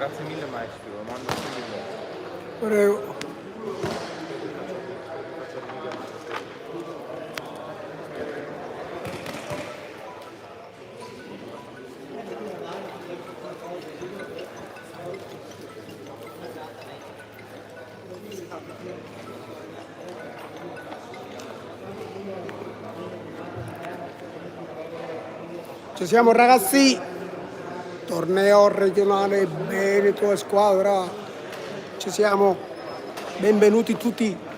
Grazie mille maestro, lo mando subito. Prego. Ci siamo ragazzi, torneo regionale Veneto e squadra, ci siamo, benvenuti tutti.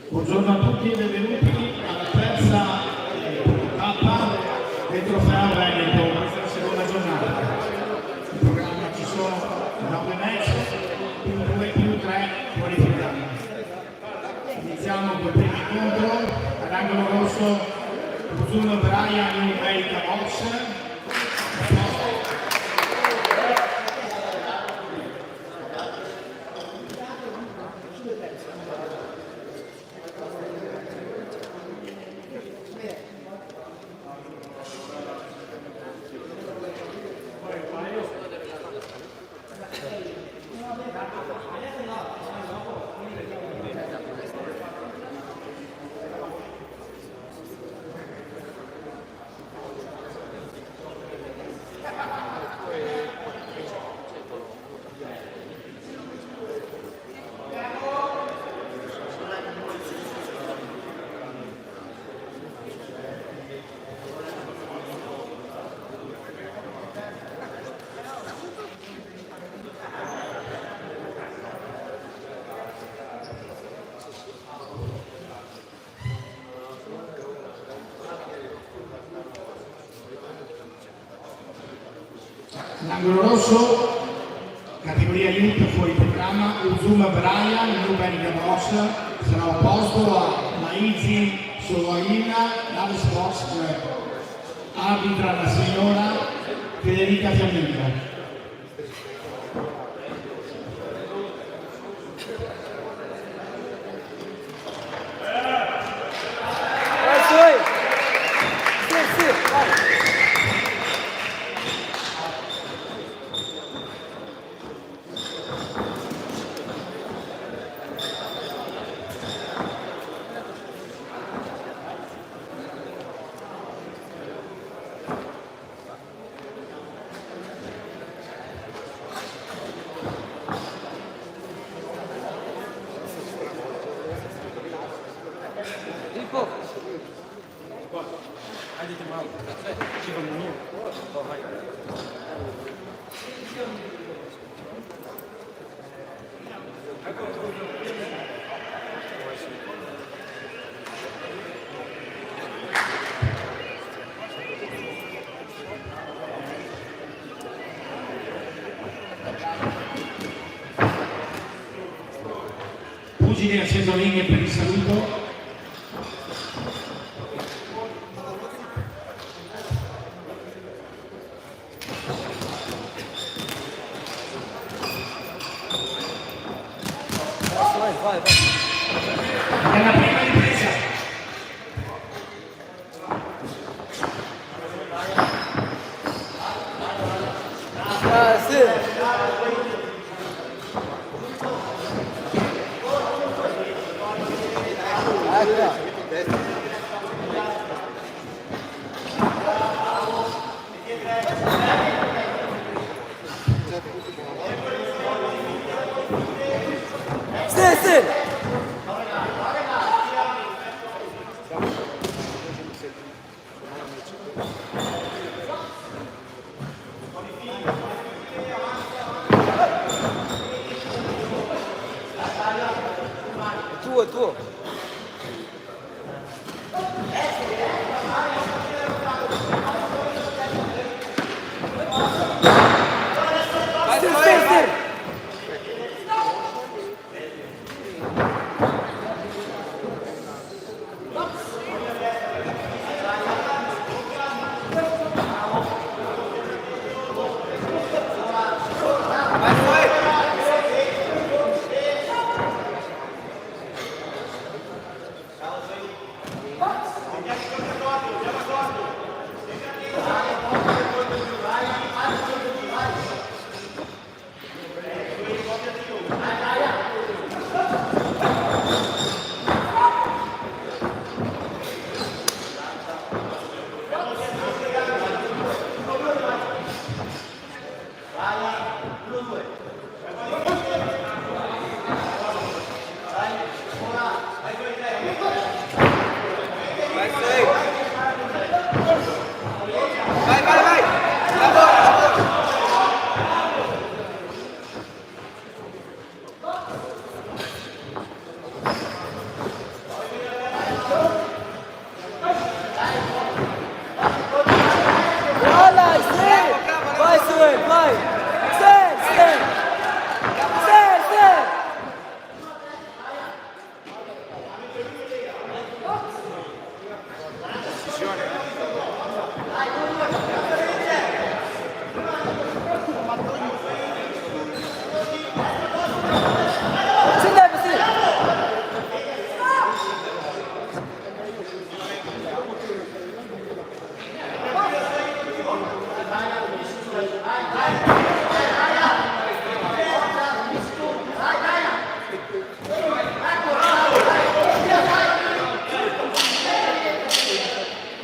Buongiorno a tutti e benvenuti alla terza tappa del trofeo Veneto, questa seconda giornata. In programma ci sono 9 match, più 2 più 3 qualificati. Iniziamo col primo incontro, all'angolo rosso Buzuno Brian New America Box. L'angolo rosso, categoria Youth fuori programma, Uzuma Brian, Ruben Gamos, sarà opposto a Maizi Soloina, Lave Sports Club. Arbitra la signora Federica Fiamminga. Pugili acceso linee per il saluto. Nella prima ripresa. tuo.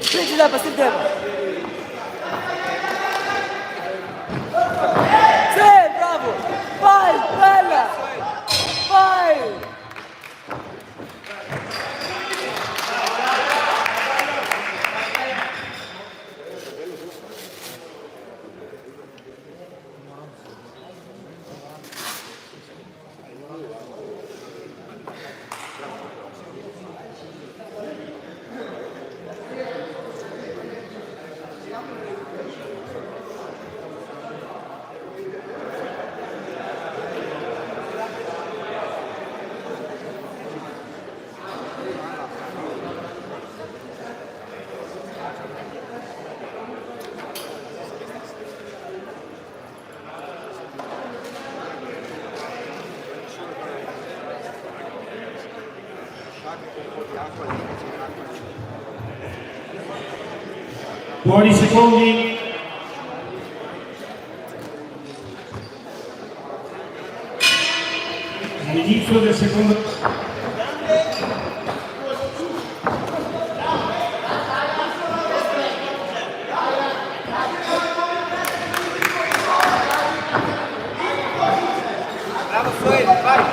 Spingi da passi il tempo. Sì, bravo. Vai, bella. Vai. Buoni secondi. All'inizio del secondo. Bravo Suel, vai!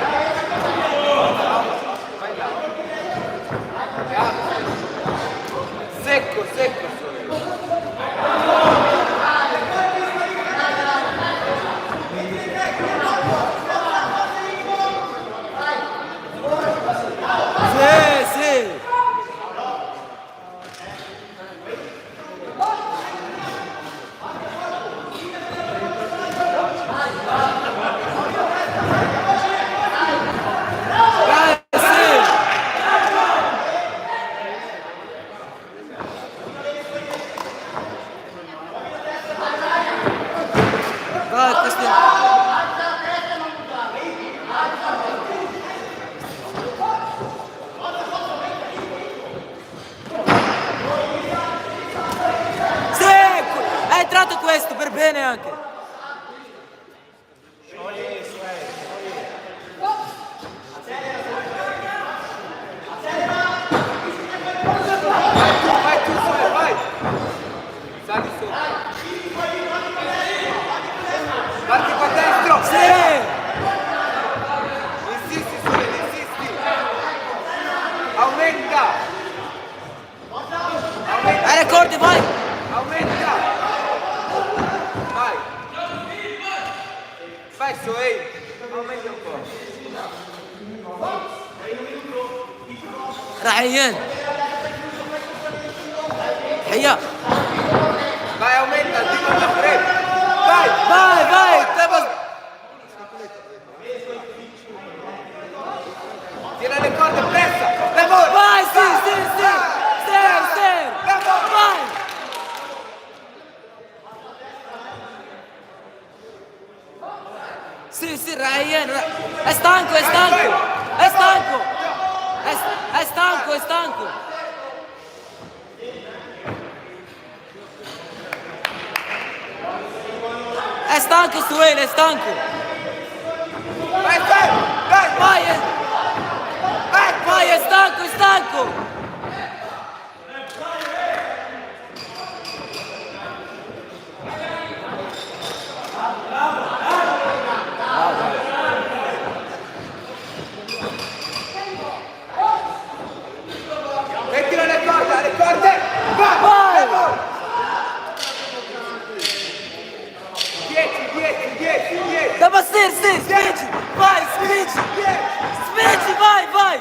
Secco, secco Suel! Sì, sì. Vai, sì. Vai, Cristiano. Sì, è entrato questo per bene anche. Vai tu Suel, vai! Sali su! Parti qua dentro! Sì. Insisti Suel, insisti! Aumenta! Aumenta! Ricordi, vai. Aumenta! Vai! Vai Suel! Aumenta un po'! رعيان هيا Vai, aumenta, dico da frente! Vai! vai vai تبص Tira le corde, pressa! Lavora! vai sì sì sì سير vai sì sì رعيان è stanco è stanco è stanco è stanco è stanco è stanco Suele è stanco Vai, vai! Vai! vai Vai! vai è stanco è stanco Mettilo le corde! Vai! Vai! Lavora! 10! da baster sì spingi vai spingi 10! spingi vai vai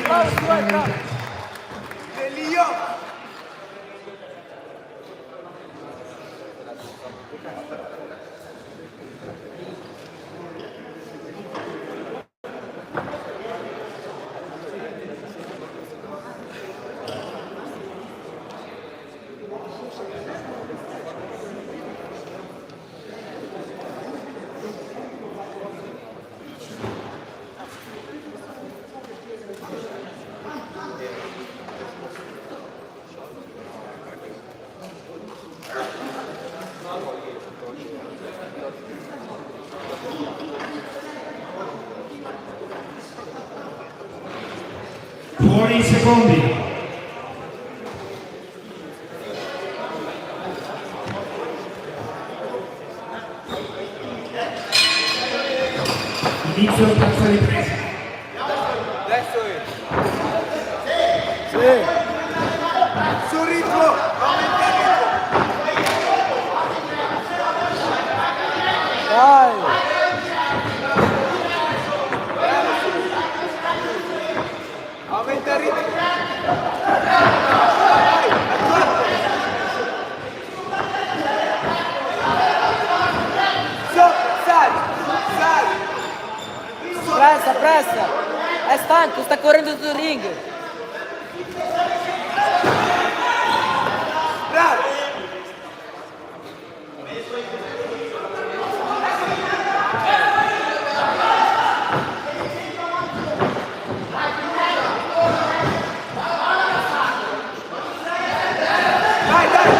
bravo Suele bravo Bellio! fuori i secondi. Inizio terza ripresa. Adesso è. Sì. Sul ritmo, aumenta il ritmo. Vai. Aumenta il ritmo. Sopra, sali, sali. Pressa, pressa. È stanco, sta correndo tutto il ring. Bravo. Dai, dai.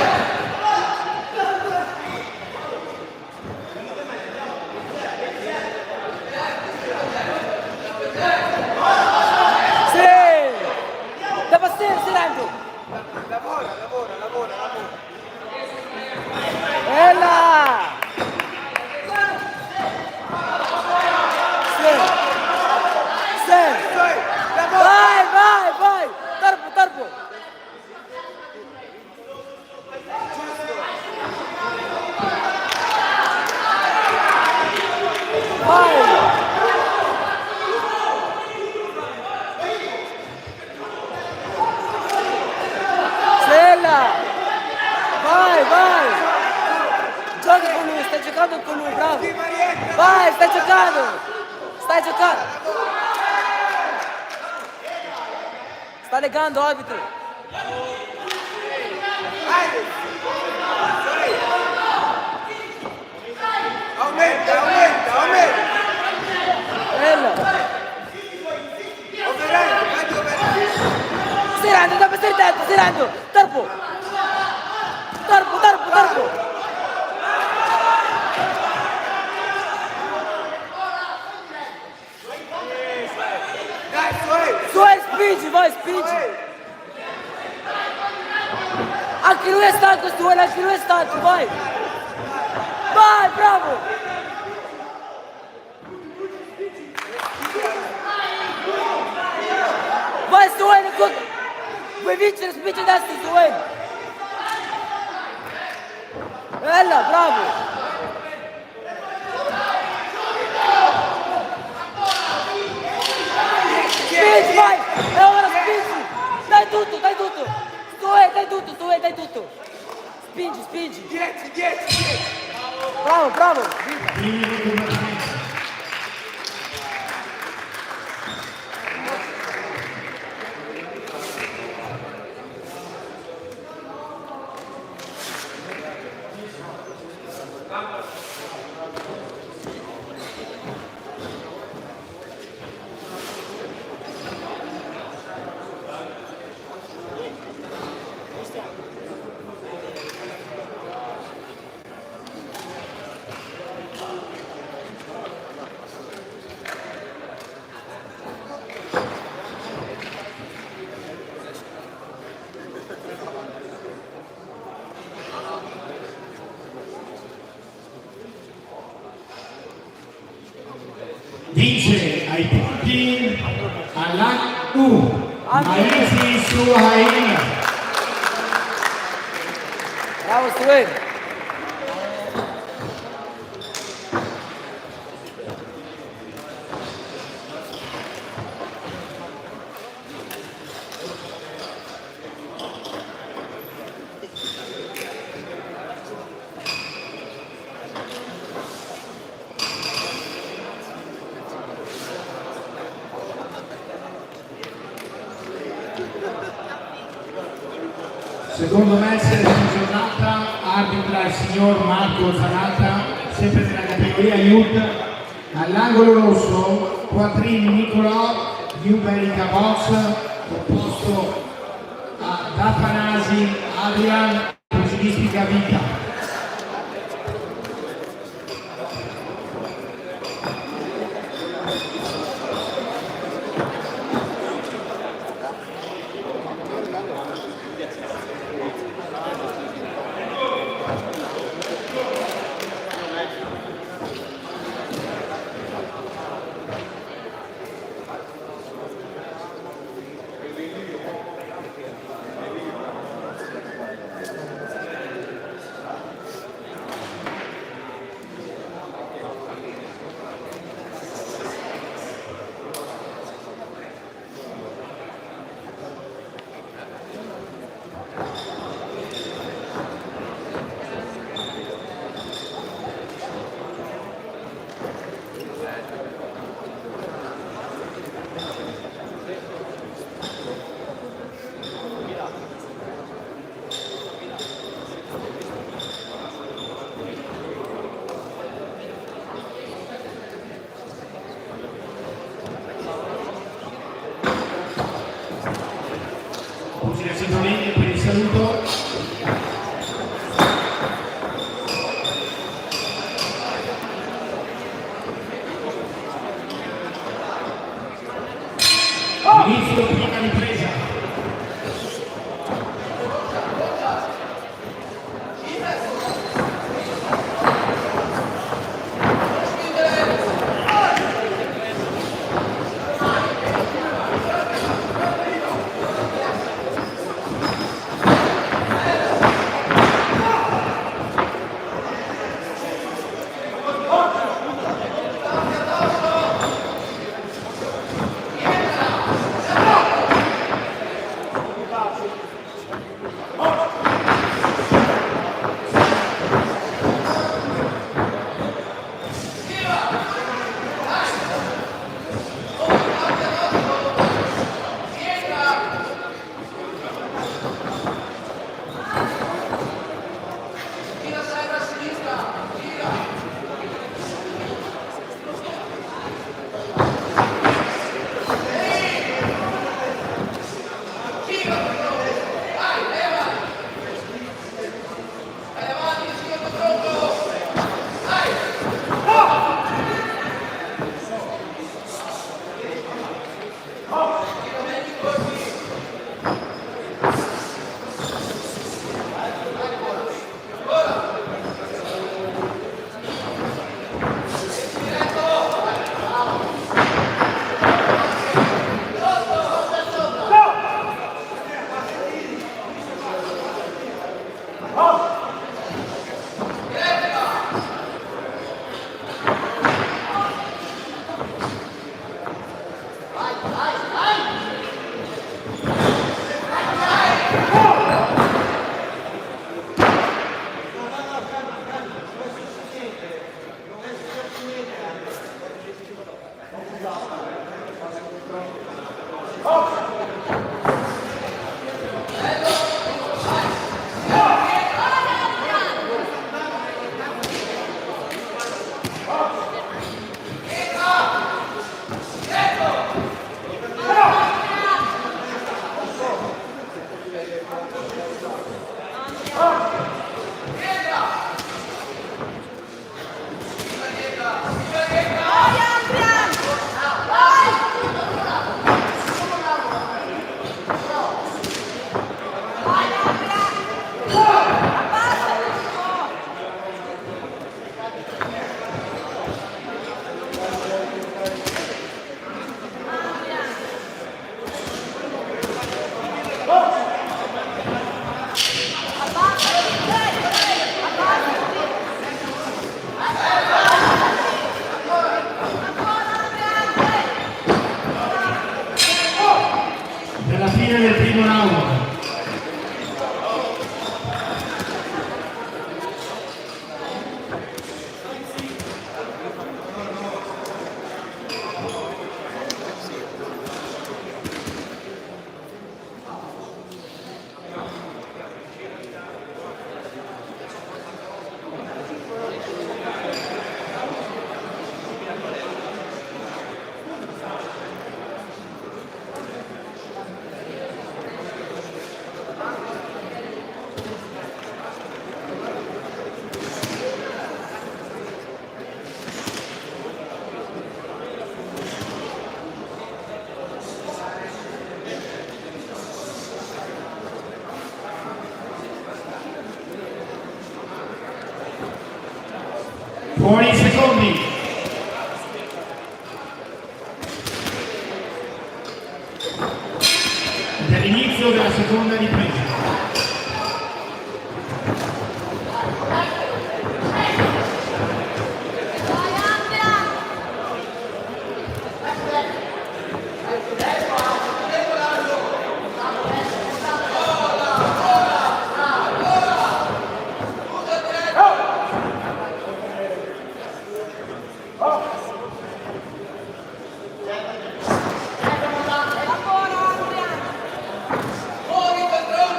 Sì! Da passare, Silando! Lavora, lavora, lavora, lavora. Bella! Sì! Sì! Dai, lavora. Vai, vai, vai! Tarpo, tarpo! Vai! Stella! Vai, vai! Gioca con lui, stai giocando con lui, bravo! Vai, stai giocando! Stai giocando! Sta legando, arbitro! Aumenta, aumenta, aumenta. Bella! Overendo, vai overendo. Stirando, da passare il tempo, stirando! Tarpo! Tarpo, tarpo, tarpo! Dai, Suoi. Suoi, spingi, vai, spingi! Anche lui è stanco, Suoi, anche lui è stanco, vai! Vai, bravo! Vai, Suoi, vuoi vincere, spingi a destra, Suoi! Bella, bravo! Spingi, vai! E ora spingi! Dai tutto, dai tutto! Suoi, dai tutto, Suoi, dai tutto! Spingi, spingi! 10, 10, 10. Bravo, bravo! Primi combattimenti. Vince ai punti all'U Maisi Suhail. Bravo, Suoi! Secondo match della giornata, arbitra il signor Marco Zanata, sempre nella categoria Youth. All'angolo rosso, Quattrini Nicolò, New Bellica Box, opposto ad Afanasi Adrian, Presilistica Vita. Nella fine del primo round. Fuori secondi. Dell'inizio della seconda ripresa. Fuori controllo!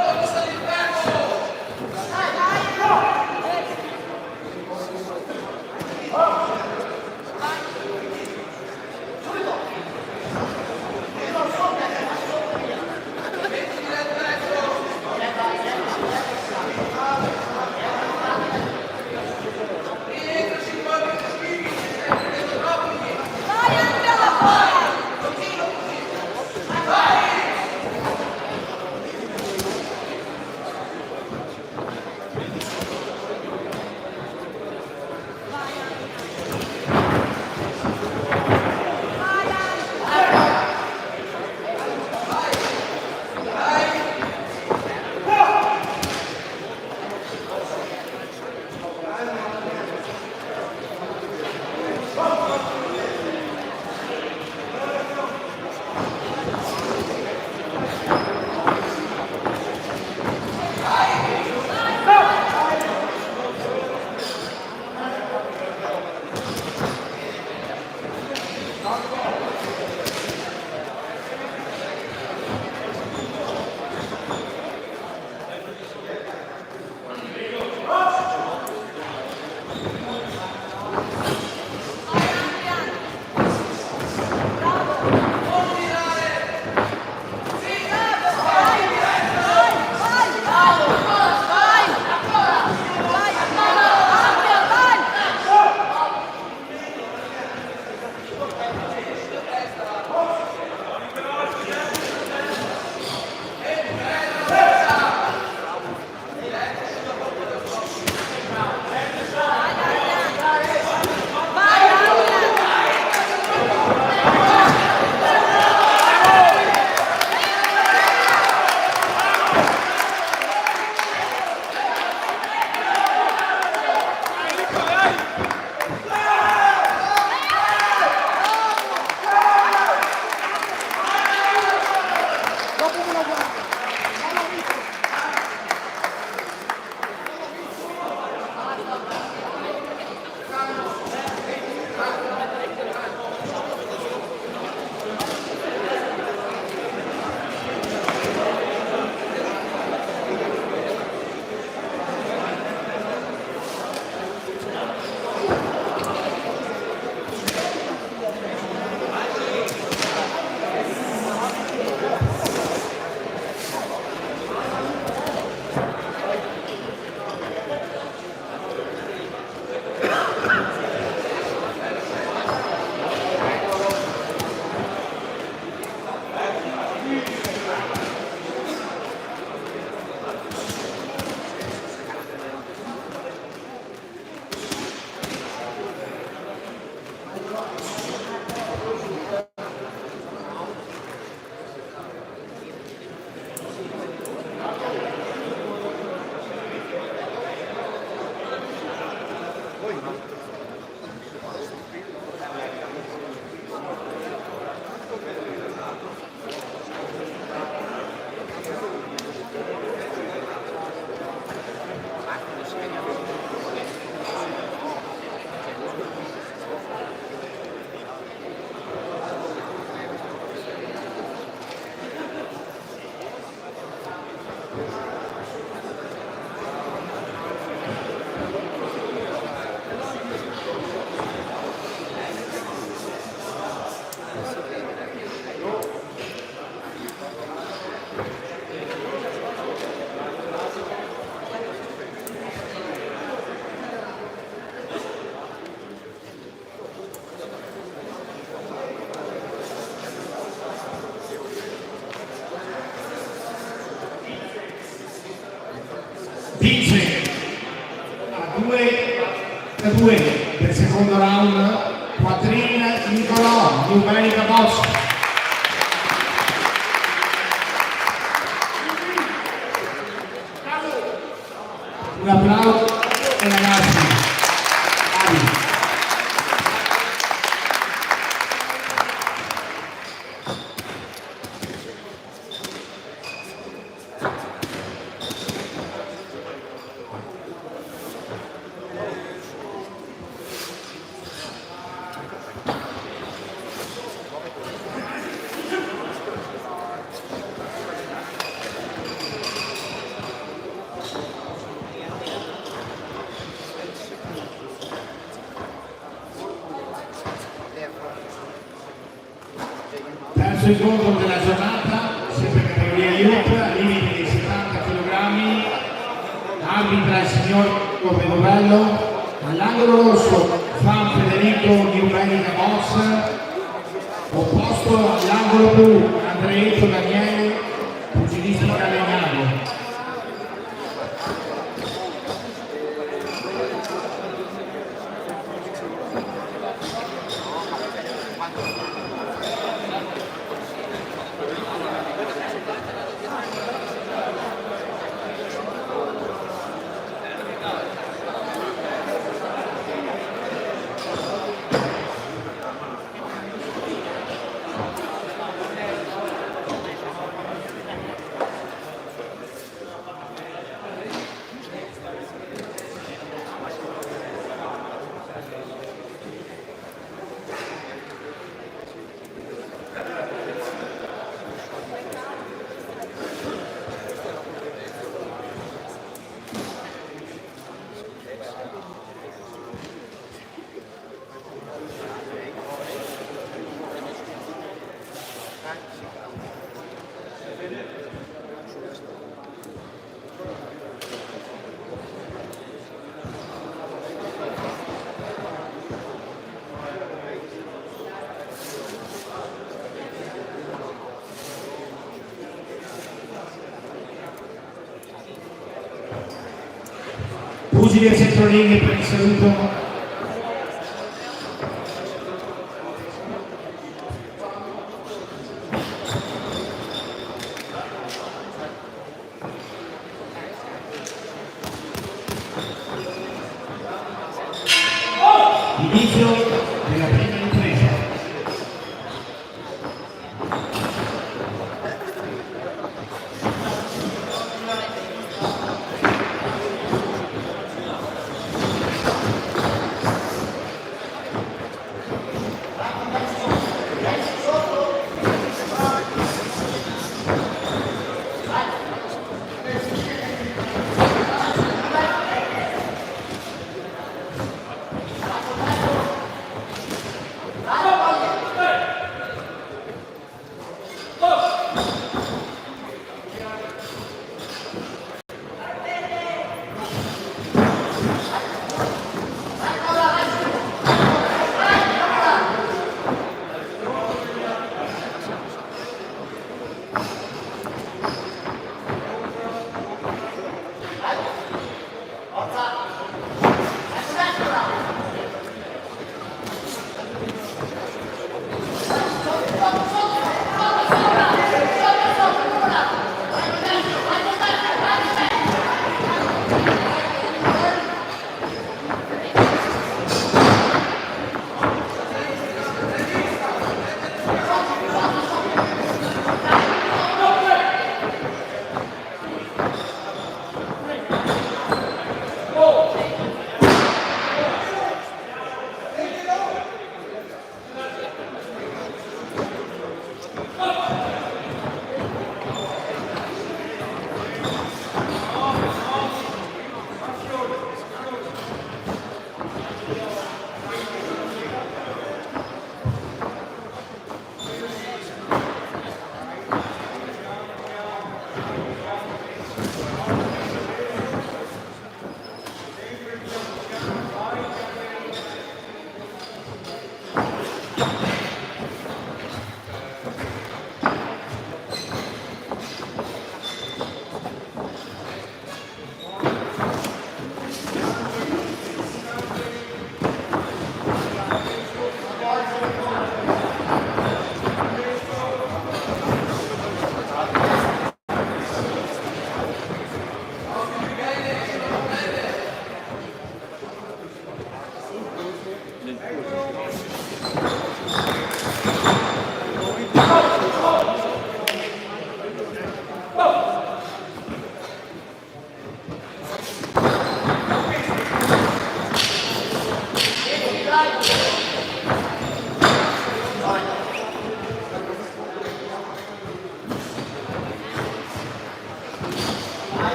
2 del secondo round, Quadrin Nicolò, Numenica Box. Un applauso ai ragazzi. Bravi. Terzo incontro della giornata, sempre categoria Youth, limite di 70 kg, arbitra il signor Vedovello, all'angolo rosso Fan Federico Numenica Box, opposto all'angolo blu Andreetto Daniele, pugilistica Legnano. Pugili al centro ring per il saluto. Inizio della prima ripresa.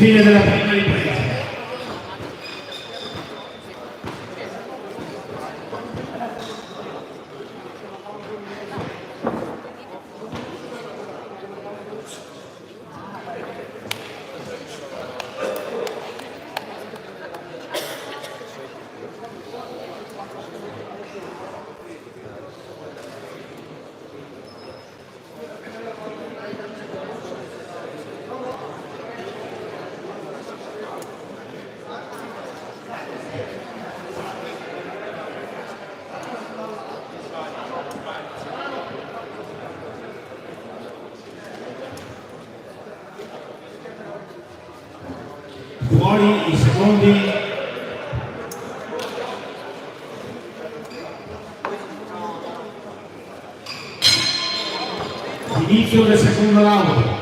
fine della prima ripresa. Fuori i secondi. Inizio del secondo round.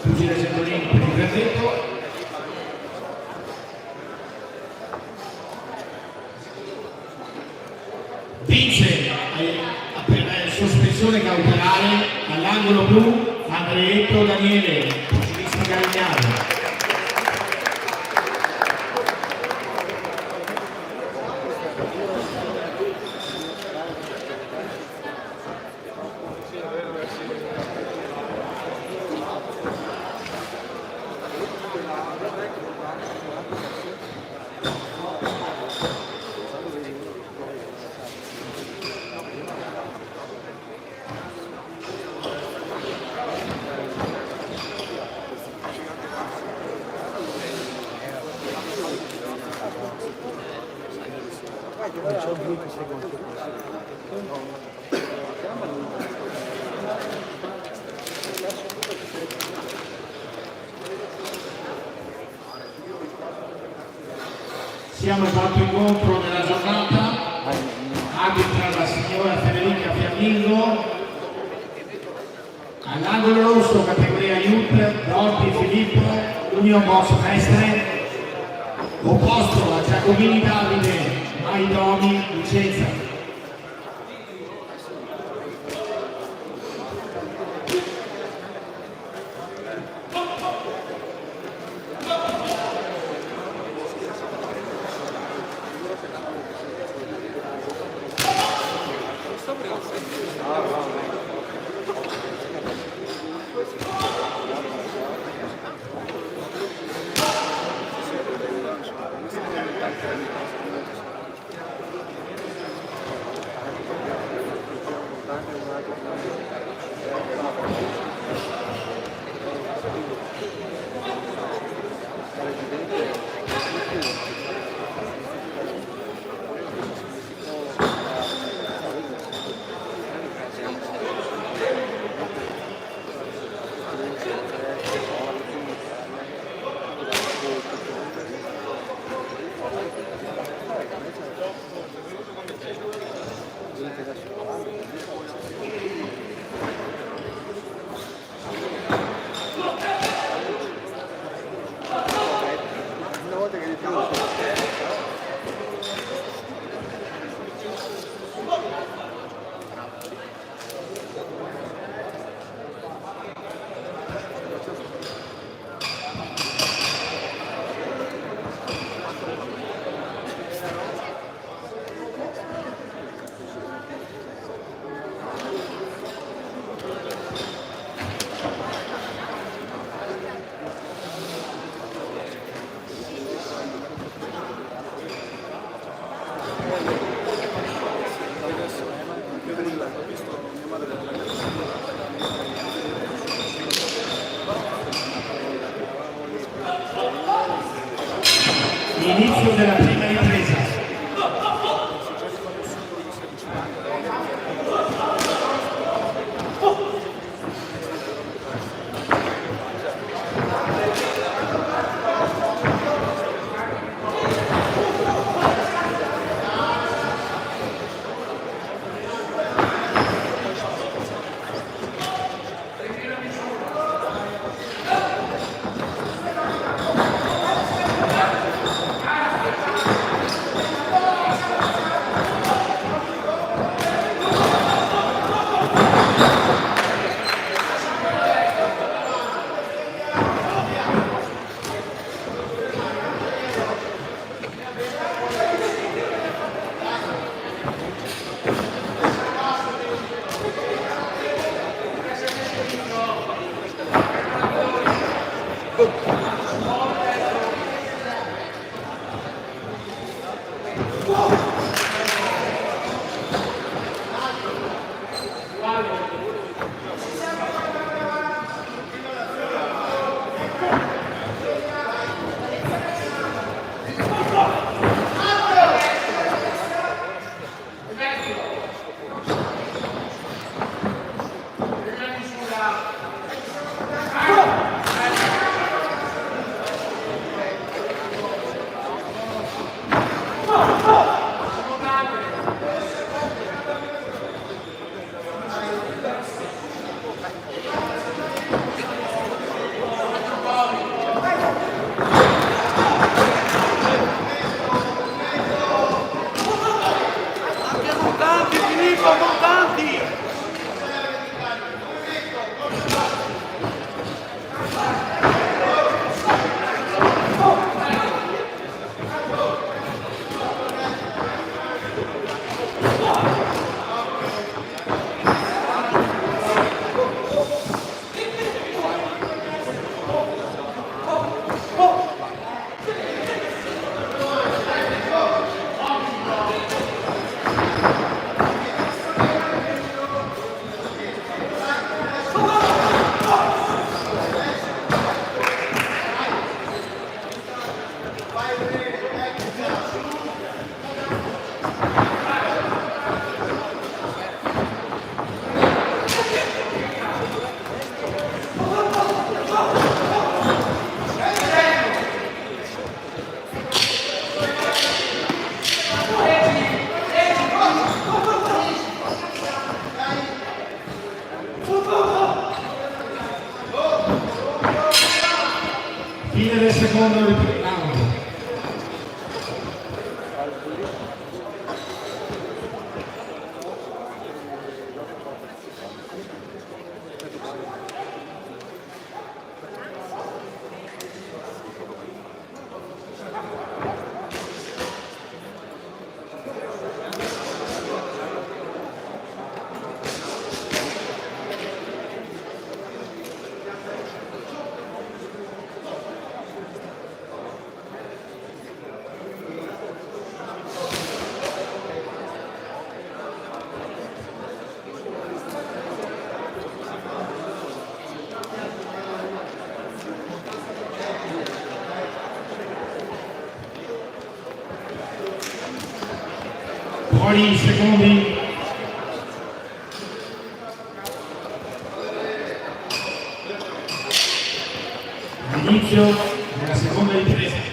Pugile Semolini per il verdetto. Vince per sospensione cautelare all'angolo blu Andreetto Daniele, pugilista Garignano. Siamo al quarto incontro della giornata, arbitra la signora Federica Fiammingo, all'angolo rosso categoria Youth, Dorti Filippo, Union Box Mestre, opposto a Giacomini Davide, Maidomi Vicenza. Inizio della prima ripresa. Fine del secondo round. Fuori secondi. Inizio della seconda ripresa.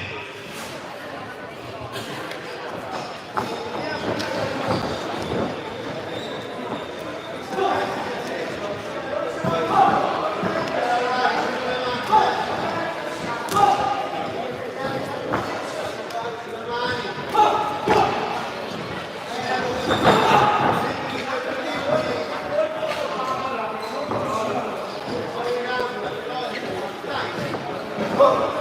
Oh!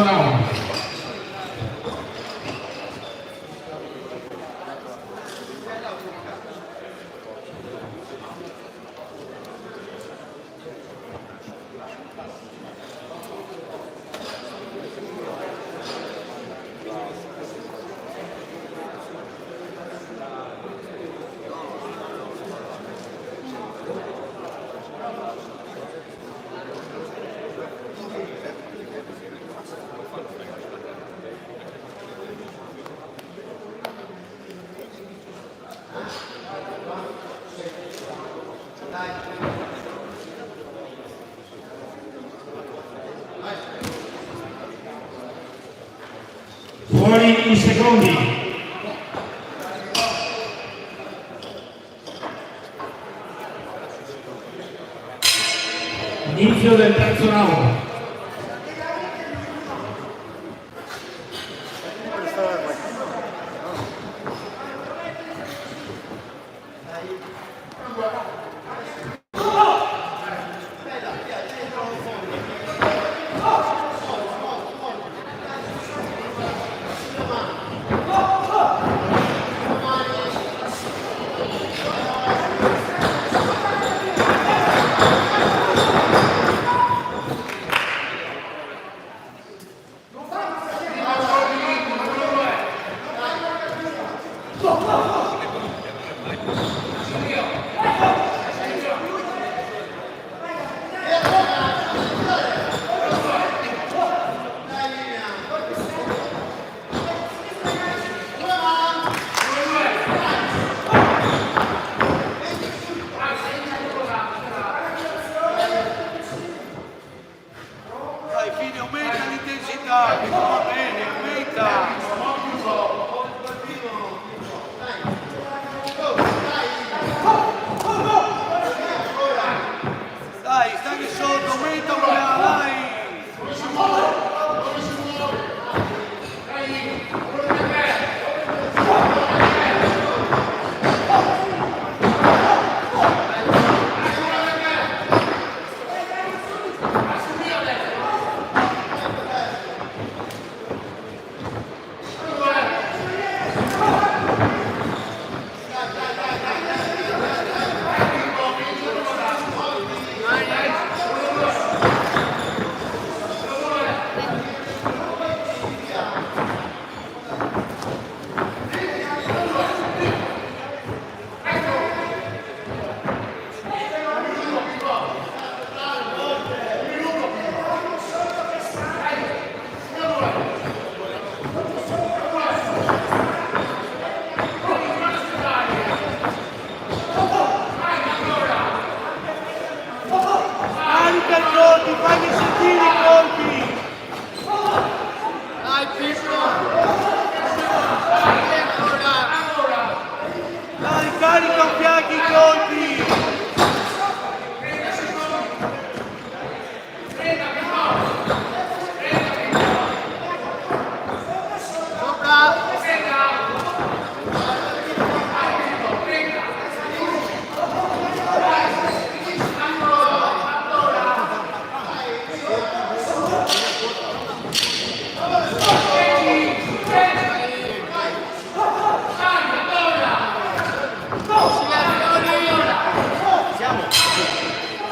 secondo round. Fuori i secondi. Inizio del terzo round. Dai, fine, aumenta l'intensità, che va bene, aumenta. Dai, stai sotto, aumenta un po', dai. Carica i colpi, fagli sentire i colpi! Dai, Pippo! Dai, carica un fianco i colpi!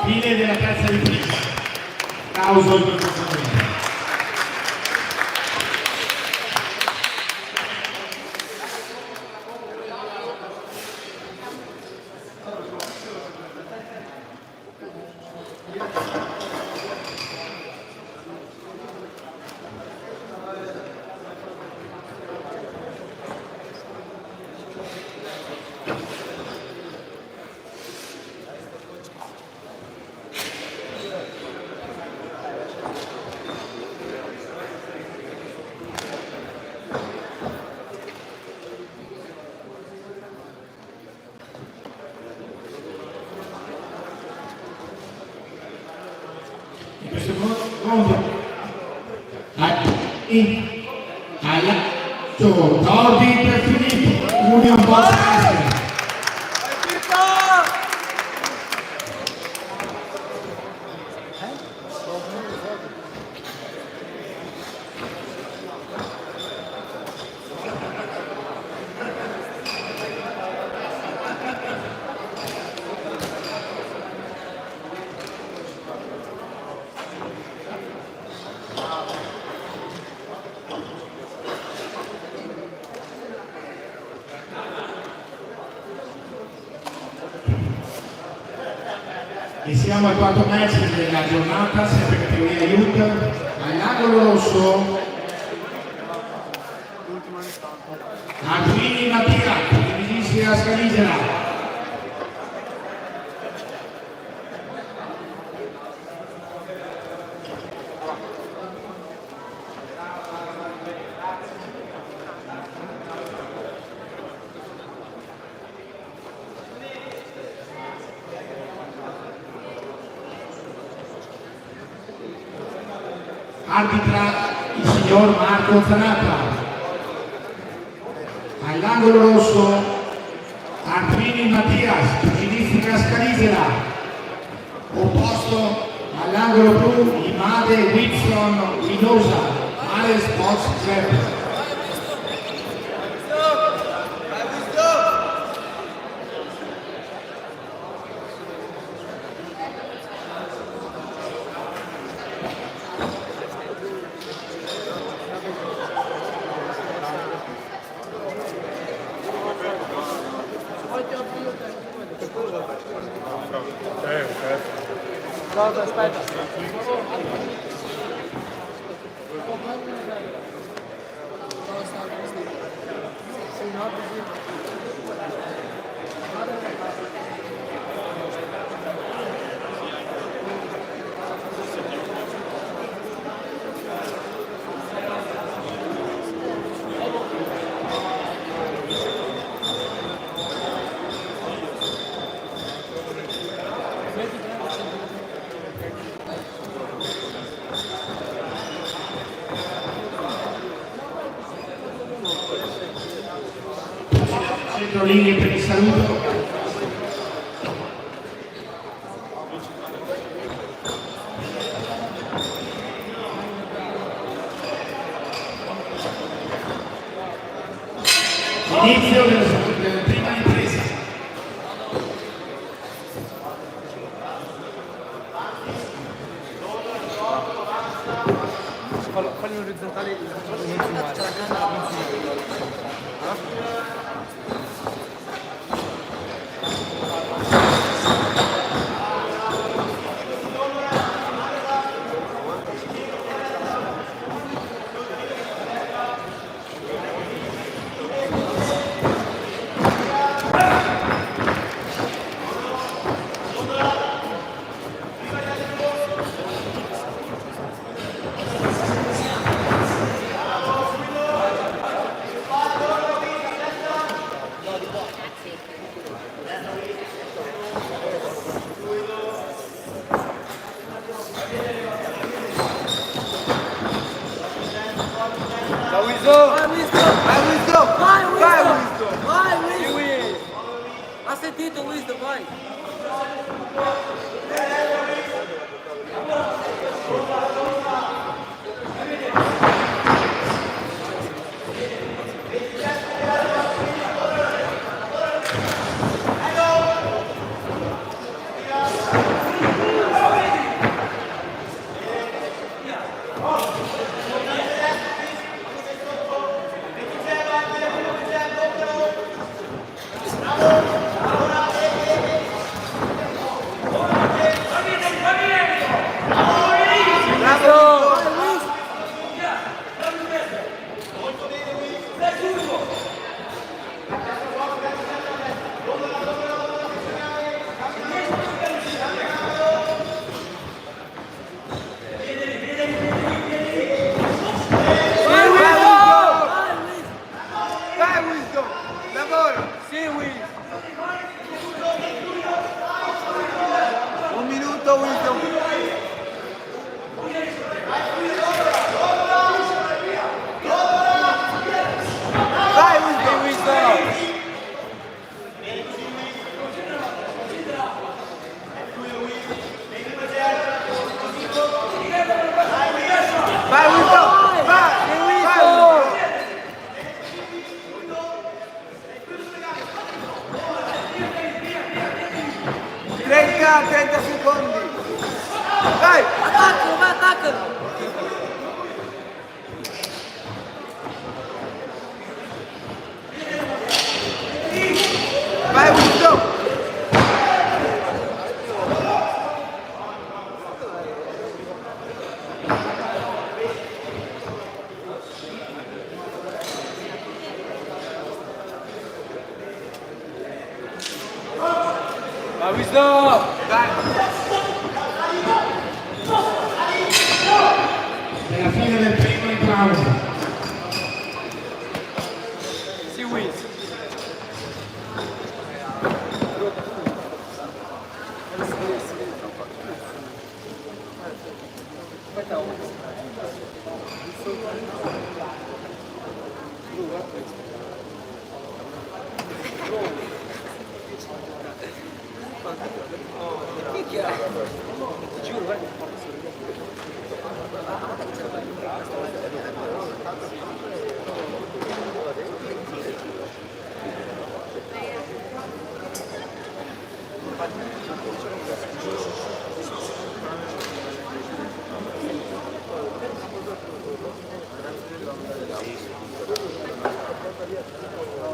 Fine della terza ripresa. Causa il procedimento. In questo modo alla Tordi per Filippo, Union Boss. E siamo al quarto match della giornata, sempre categoria youth. All'angolo rosso Arduini Mattia, divinissi la Scaligera. Arbitra il signor Marco Zanata. All'angolo rosso Arduini Mattias, pugilistica Scaligera. Opposto all'angolo blu Imade Wilson Vinosa, Mare Sports Club. Guarda, aspetta. Centro linee per il saluto. Inizio della prima impresa. Falli un orizzontale. Ha sentito Wisdom, vai! A wisdom! Dai. È la fine del primo in pausa. Si wins.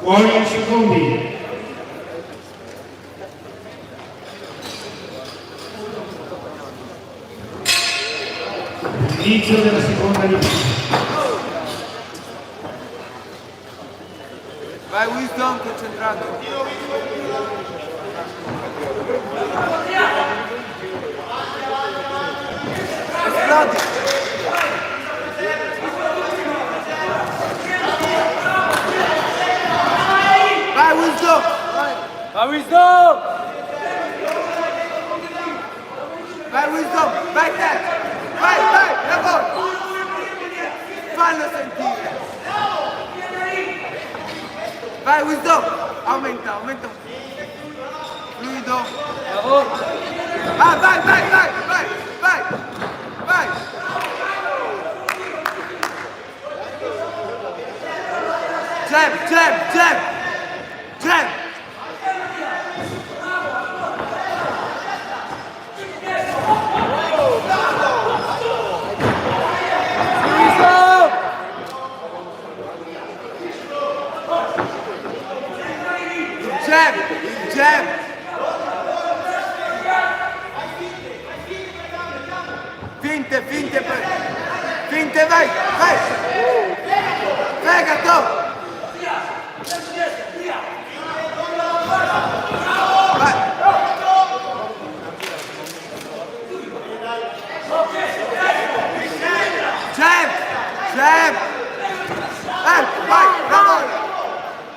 Fuori secondi. Inizio della seconda ripresa. Vai Wisdom, concentrato. Esplodi. Vai Wisdom. A wisdom! Vai Wisdom, vai te. Vai, lavora. Fallo sentire. Vai Wisdom, aumenta. Fluido. Lavoro! Ah, vai. Jab. Wisdom! Jab. Finte, vai. Fegato. Vai. Jab. Vai, lavora.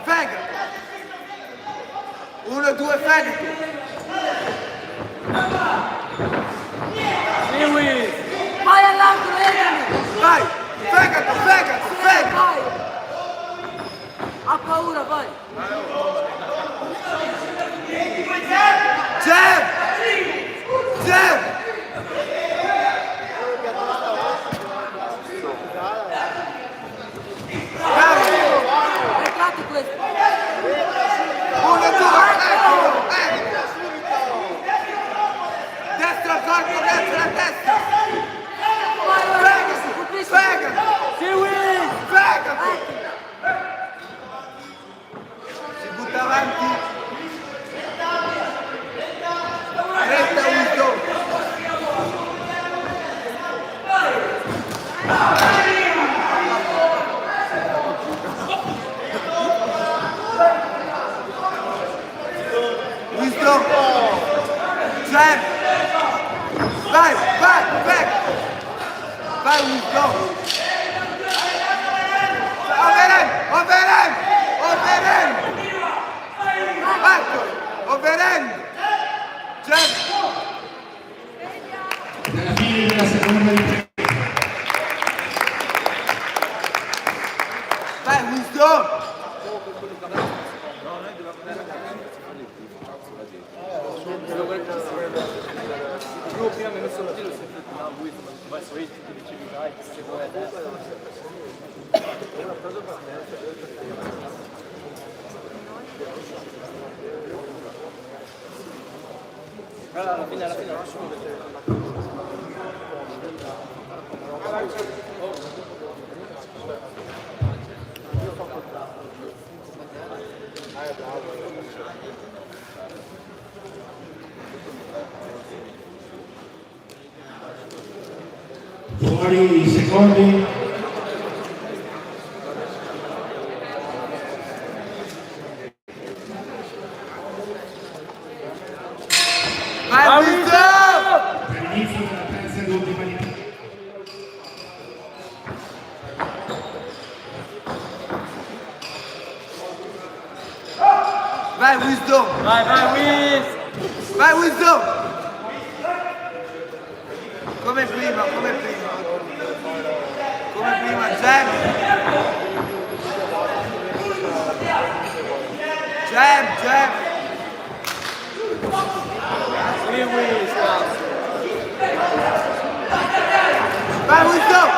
Fegato. 1, 2, fegato. Si wins! Vai all'angolo, entrami! Vai, fegato. Vai! Ha paura, vai! Jab. Bravo. Entrate questo! 1, 2, eccolo. Destra al corpo, destra la testa. Fegato. Si wins! Fegato. Si butta avanti. Retta Wisdom. Wisdom. Jab. Vai, back. Vai Wisdom. Overhand. Overhand. Jab. Alla fine della seconda ripresa. Vai Wisdom. Prima mi ha messo il tiro, si è detto, no, Wisdom, vai su Wisdom, ti dicevi, vai, se vuoi adesso. Alla fine lasciamo vedere. Fuori i secondi. Vai Wisdom! Per l'inizio della terza ed ultima di Vai Wisdom! Vai, Wiz! Vai Wisdom! Come prima, come prima. Come prima, jab! Jab, jab! Sì, Wiz, cazzo. Vai Wisdom!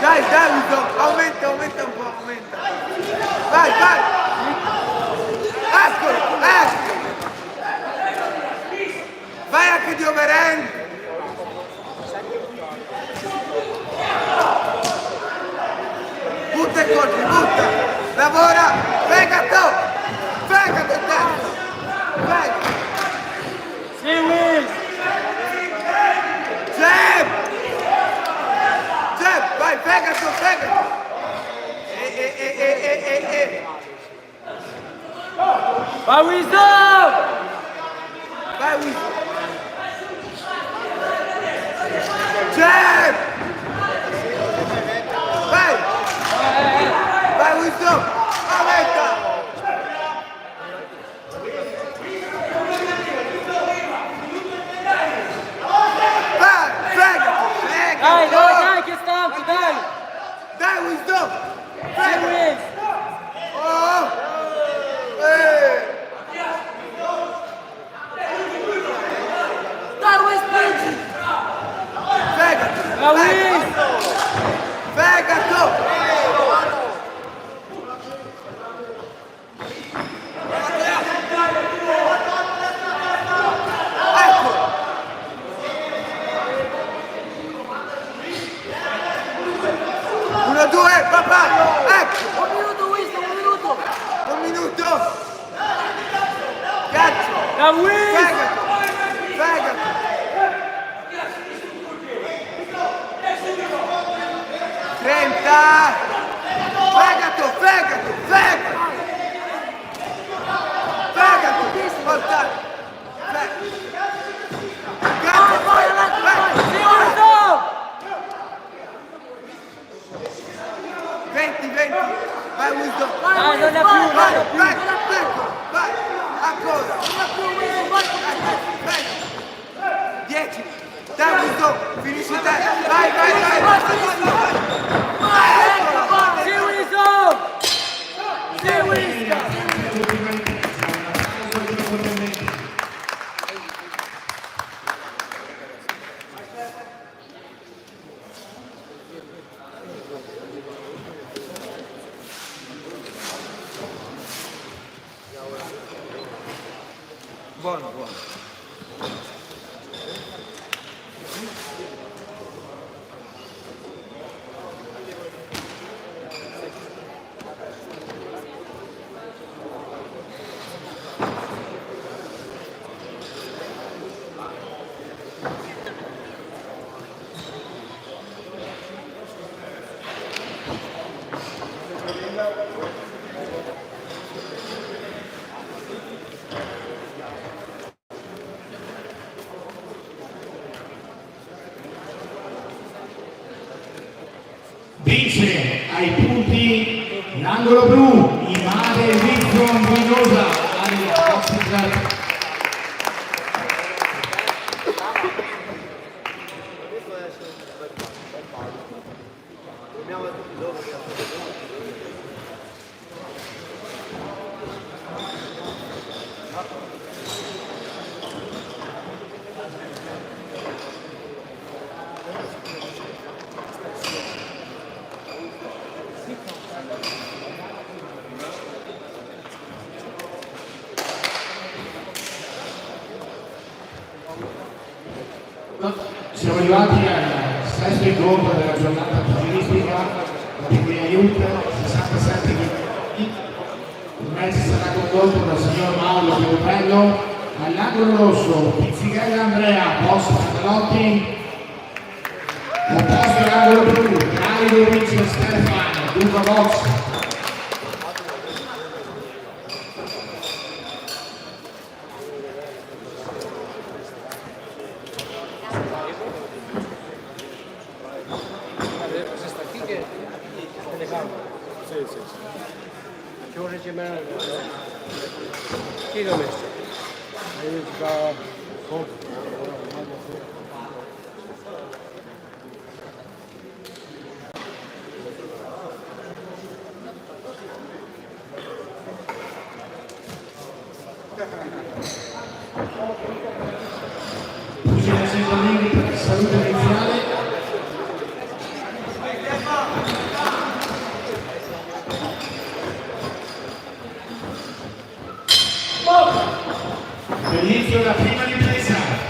Dai, dai Wisdom! Aumenta, aumenta un po', aumenta! Vai, vai! Eccolo, eccolo! Vai anche di overhand! Butta e colpi, butta! Lavora! Fegato! Fegato in testa! Fegato! Sì, Wiz! Jab! Jab! Vai, fegato, fegato! Vai, Wisdom! Vai Wisdom! Jab! Vai! Vai Wisdom! Aumenta! Vai! Fegato! Dai, Fegato! dai, che stanco, dai! Dai Wisdom! Sì, Fegato! Wiz! Oh! Dai, West Bridge! Fegato! Vai, Wiz! Fegato! Ecco! 1, 2, papà! Ecco! Un minuto, Wisdom, un minuto! 1 minuto! Cazzo! Da Wiz! Fegato! Fegato! Fegato! Fegato! Fegato! Fegato! Portare! Cazzo! Vai, avanti, vai! Sì, Wisdom! 20! Vai Wisdom! Dai, non ne ha Vai! più, Vai! non ne ha più! Vai! Ancora! Non ha più, Wisdom, vai! 10! Dai Wisdom! Finisci te! Vai! Sì, Wisdom! Sì, Wisdom! Buono, buono. Vince ai punti l'angolo blu, Imade Wilson Vinosa, area Oxford. Siamo arrivati al sesto incontro della giornata pugilistica, categoria Youth, 67 kg. Il match sarà condotto dal signor Mauro Piovitello. All'angolo rosso Pizzighella Andrea, post Pantalotti. Opposto all'angolo blu, Calido Vince Stefano, Duca Box. Chi l'ho messo? Pugile Sentolini per salute iniziale. Inizio della prima ripresa.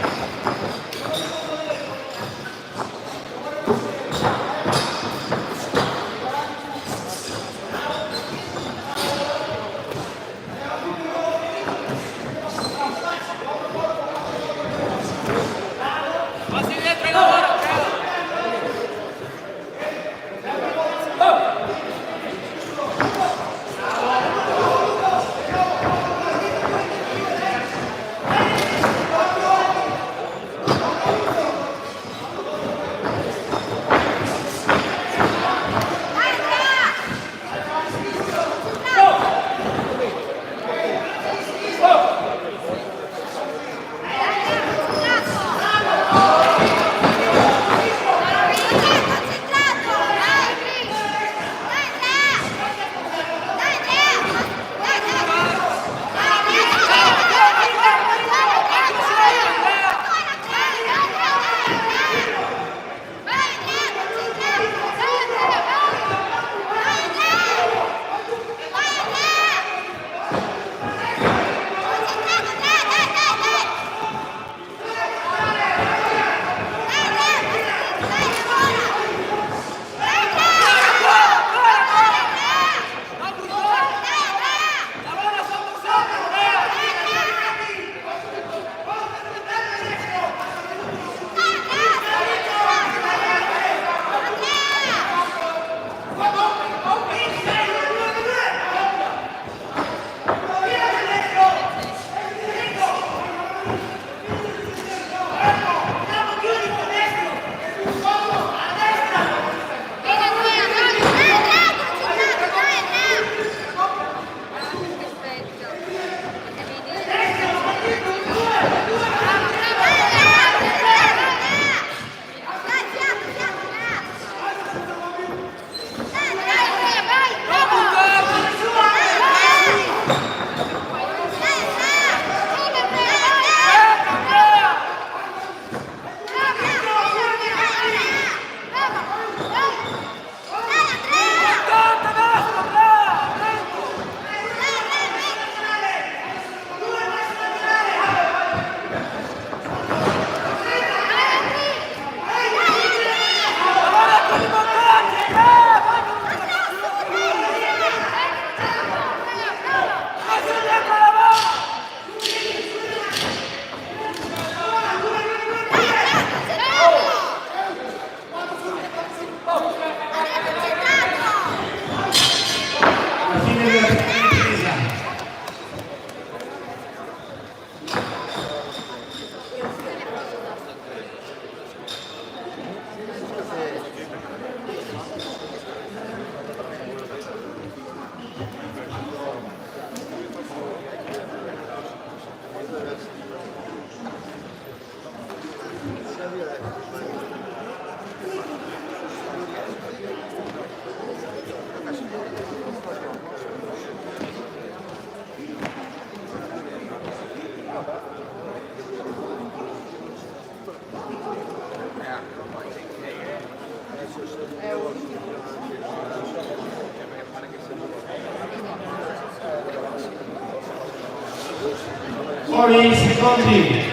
Fuori i secondi.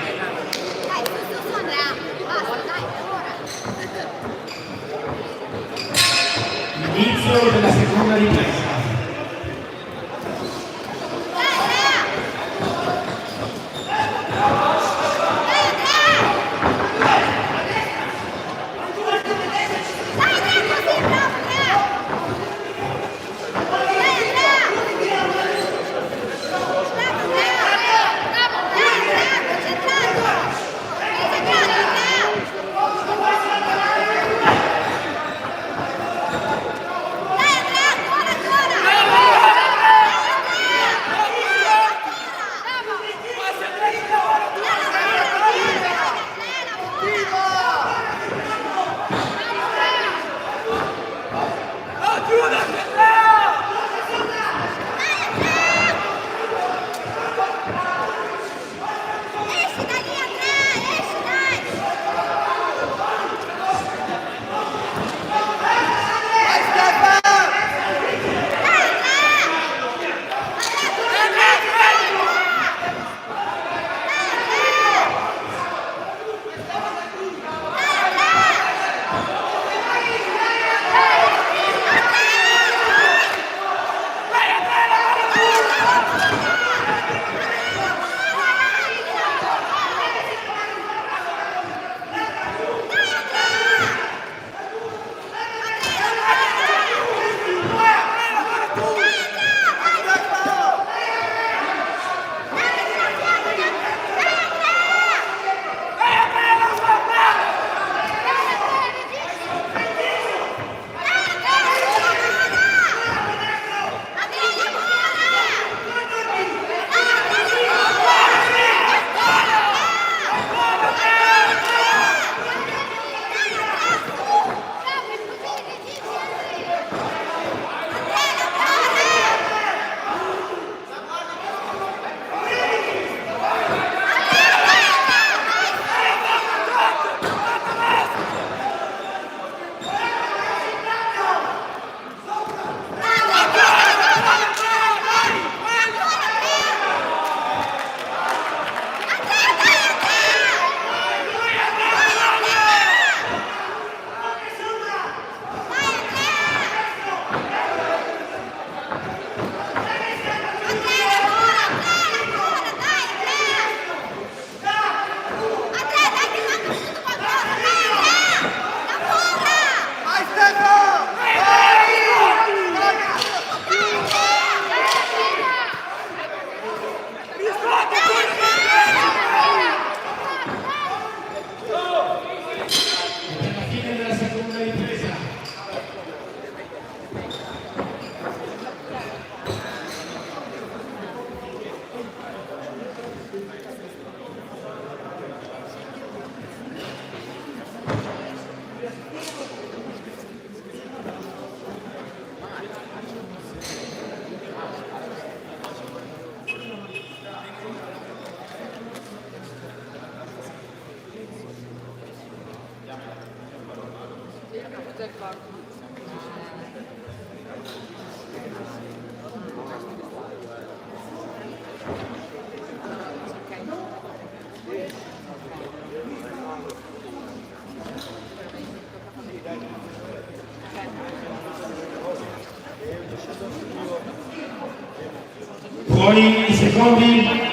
Inizio della seconda ripresa. Concentrato! Fuori i secondi.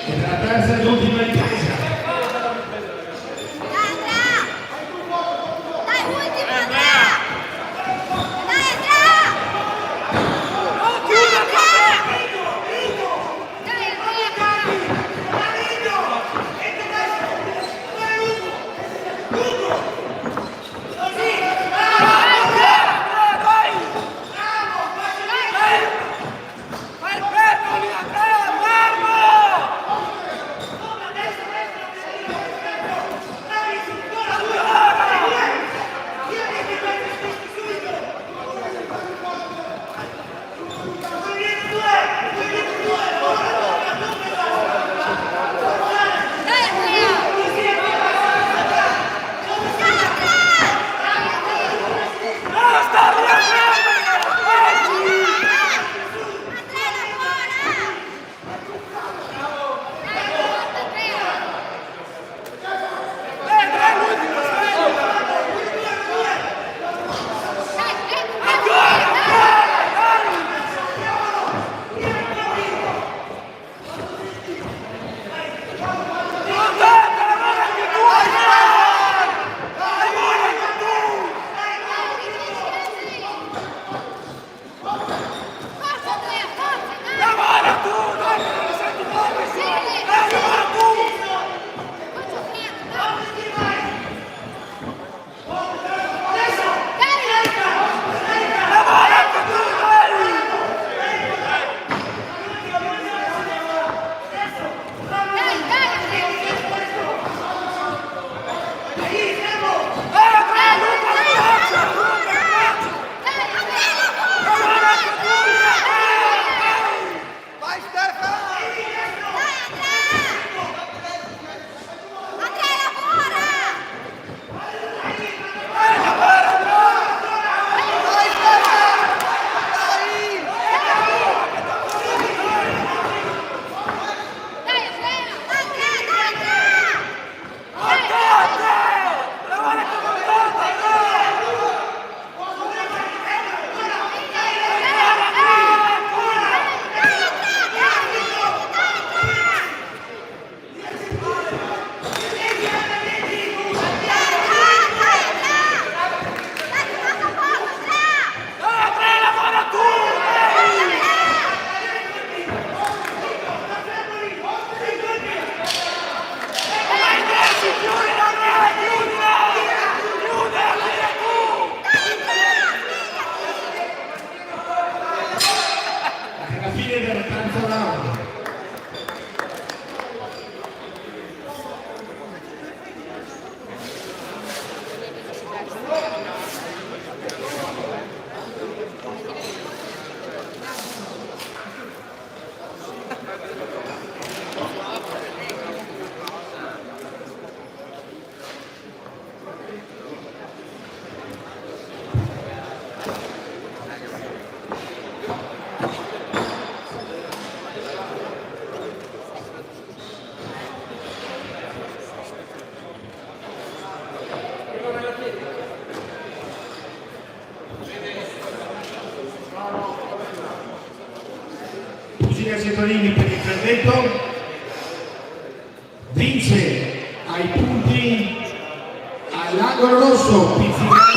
E la terza ed ultima ripresa. Pugile Cesolini per il verdetto, vince ai punti all'angolo rosso Pizzicani.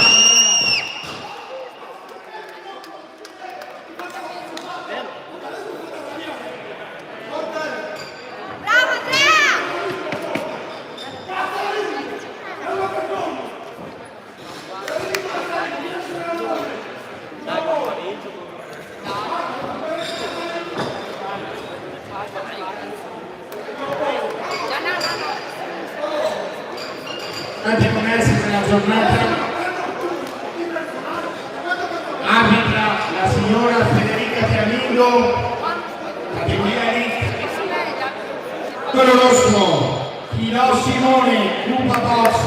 Tanti connessi nella giornata, arbitra la signora Federica Fiammingo, categoria Elite, angolo rosso Ti do Simone, Cuba Boss.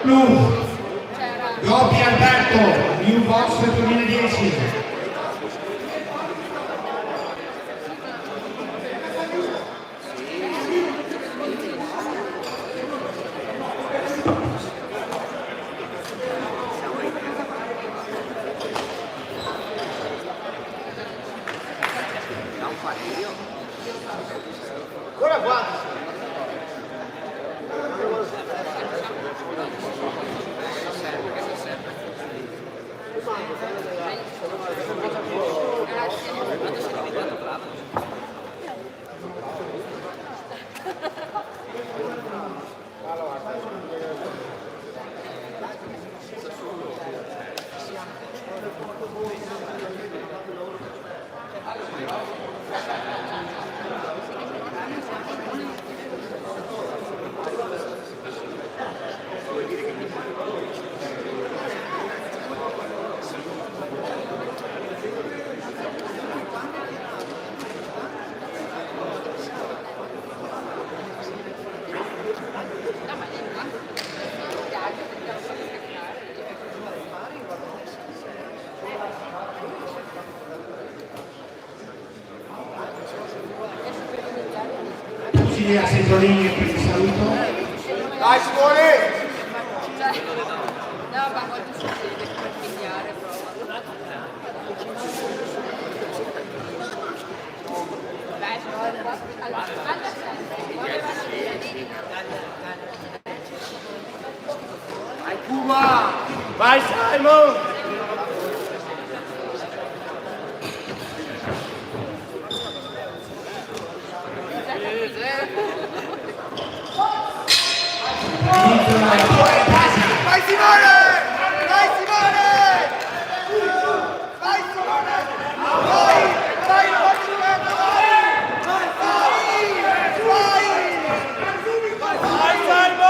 Plus, Gobbi Alberto, New Box 2010. Ancora quanti? Consigliere Sentolini per il saluto. Dai Simone! No, ma voglio sentire per pigliare proprio. Dai, allora, anda sempre. Vai Cuba! Vai Simon! Vai Simone! Vai Simone! Vai Simone! Vai! Vai! Vai! Vai!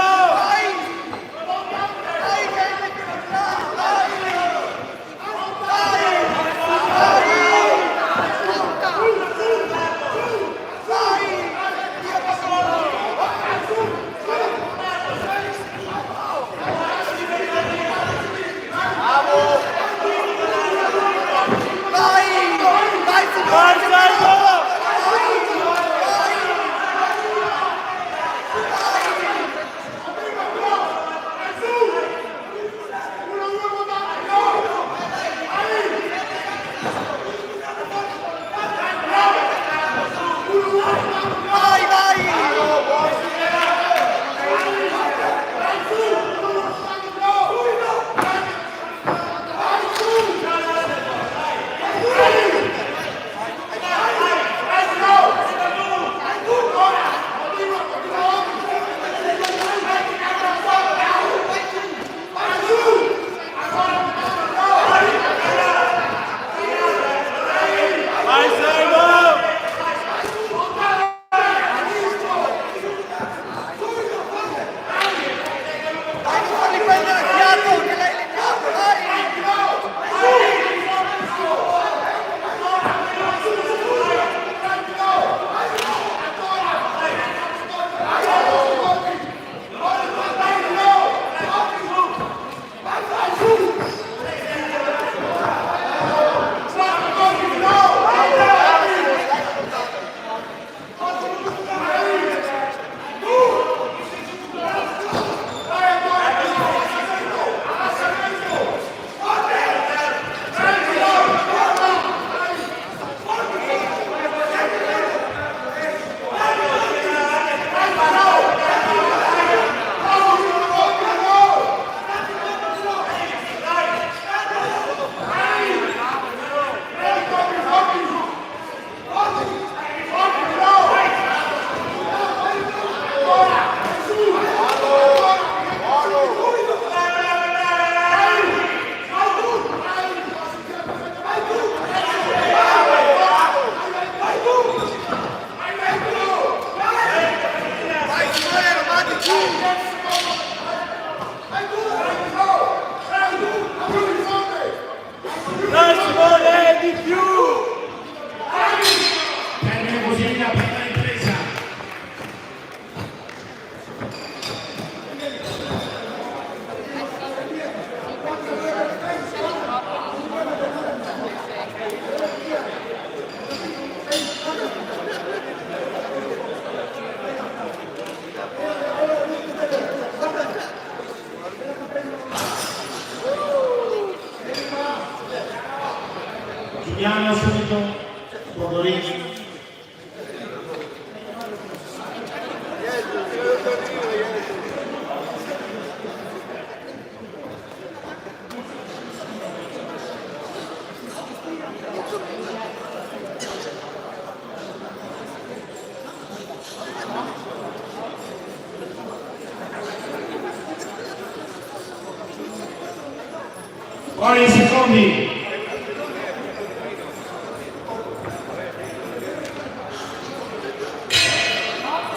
Poi i secondi.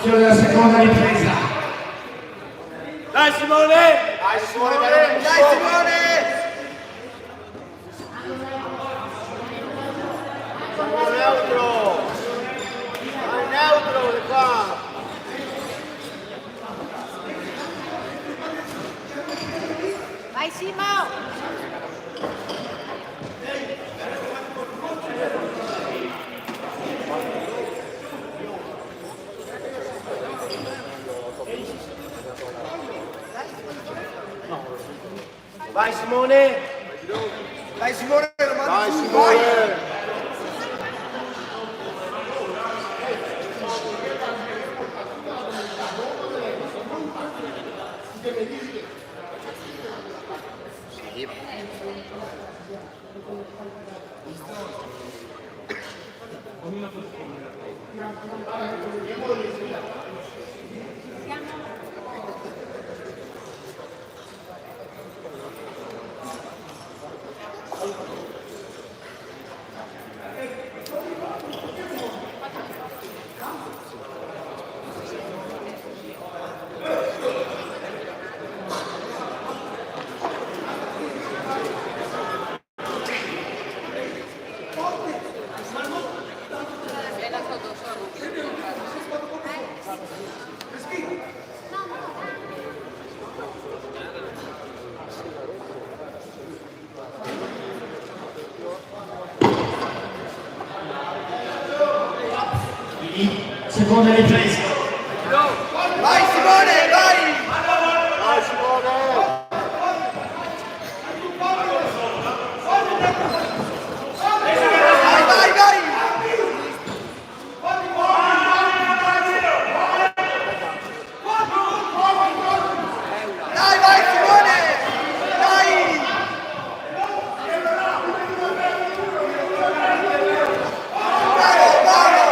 Chiude la seconda ripresa. Dai Simone! Dai Simone! Neutro! Vai neutro di qua! Vai Simo! Vai Simone! Dai Simone, lo mandi su, vai! Seconda ripresa. Vai Simone, vai! Vai Simone! Vai, vai, vai! Dai, vai Simone! Dai! Bravo, bravo!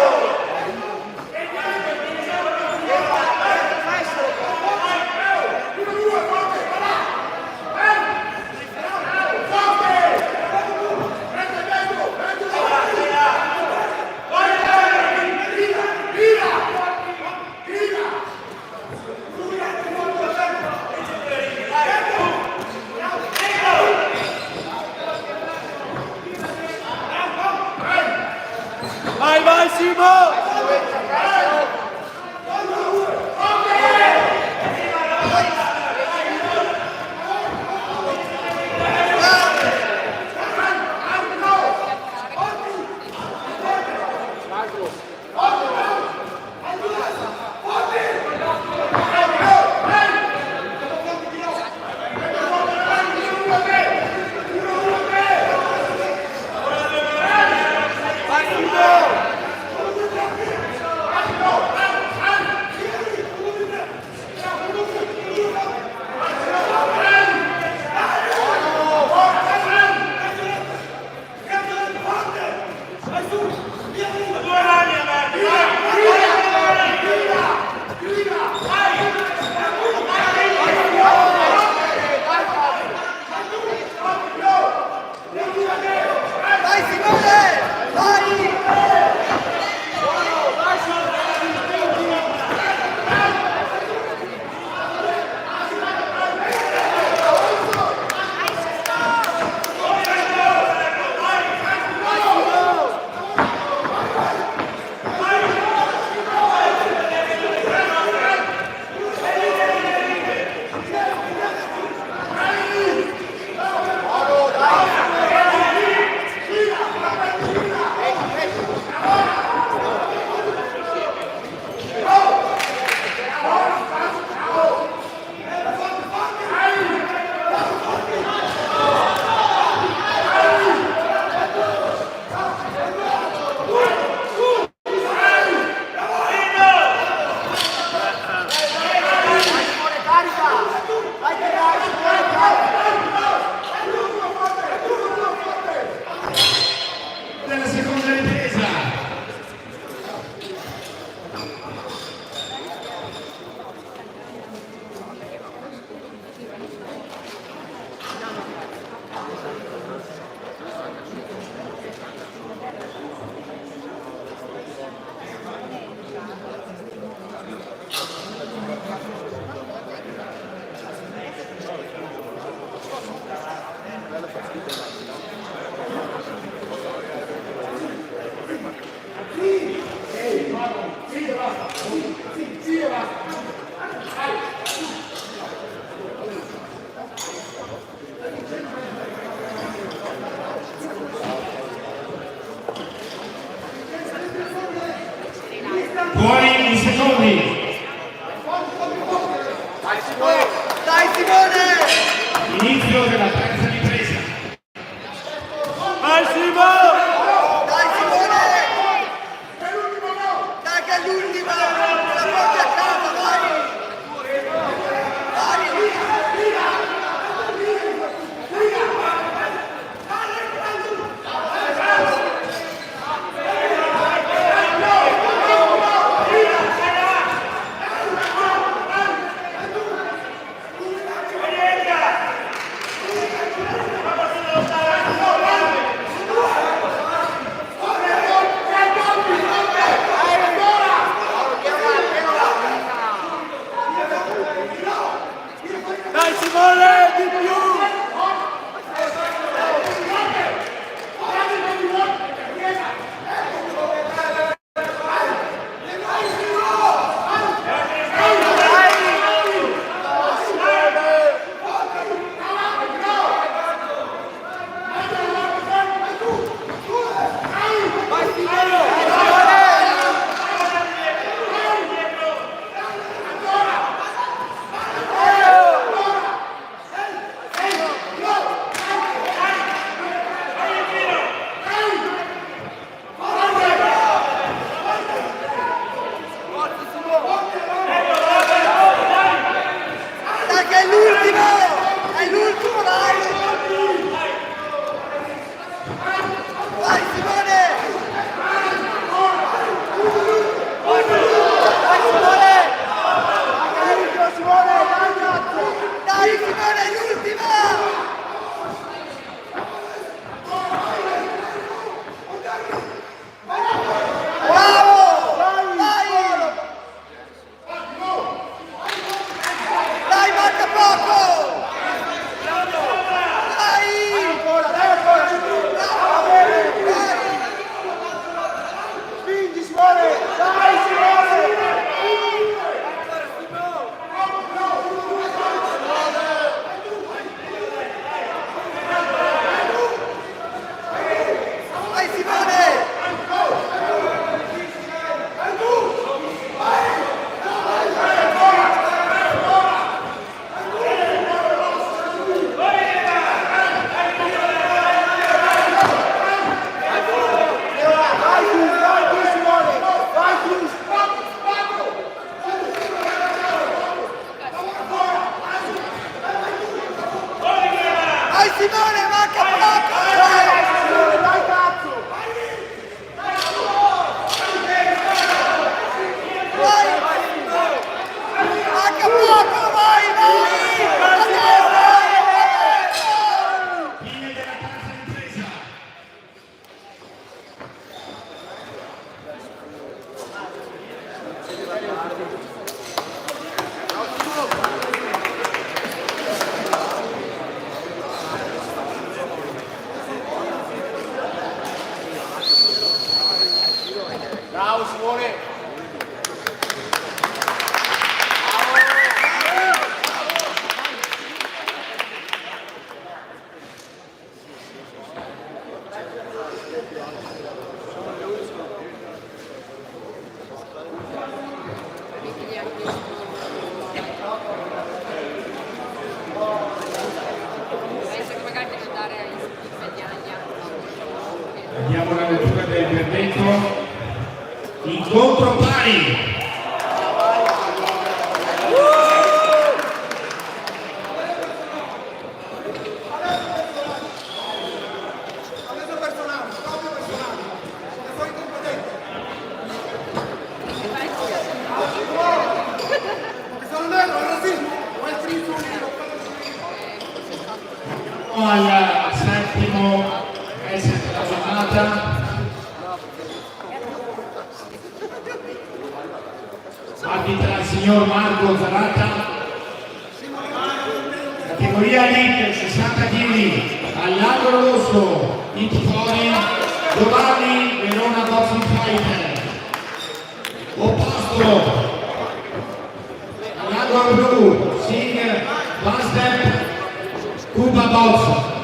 Dai Simone! Inizio della terza ripresa. Vai Simone! Dai Simone! Dai che è l'ultima! La porti a casa, vai! Vai! Dai Simone, di più! Dai che è l'ultimo! È l'ultimo, vai! Vai Simone! Vai Simone! Dai Simone, è l'ultima! Bravo! Dai! Dai, manca poco! Dai! Spingi Simone! Dai Simone! Vai Simone! Vai Simone, manca poco! Dai cazzo! Vai! Manca poco, vai, vai! Fine della terza ripresa. Bravo Simone! Penso che magari devi andare in Spagna. Andiamo alla lettura del verdetto. Incontro pari. Al settimo set della giornata. Arbitra il signor Marco Zarata, categoria Elite 60 kg, all'angolo rosso il tifone Giovanni Verona Boxing Fighter, opposto all'angolo blu Sing One Step Cuba Box.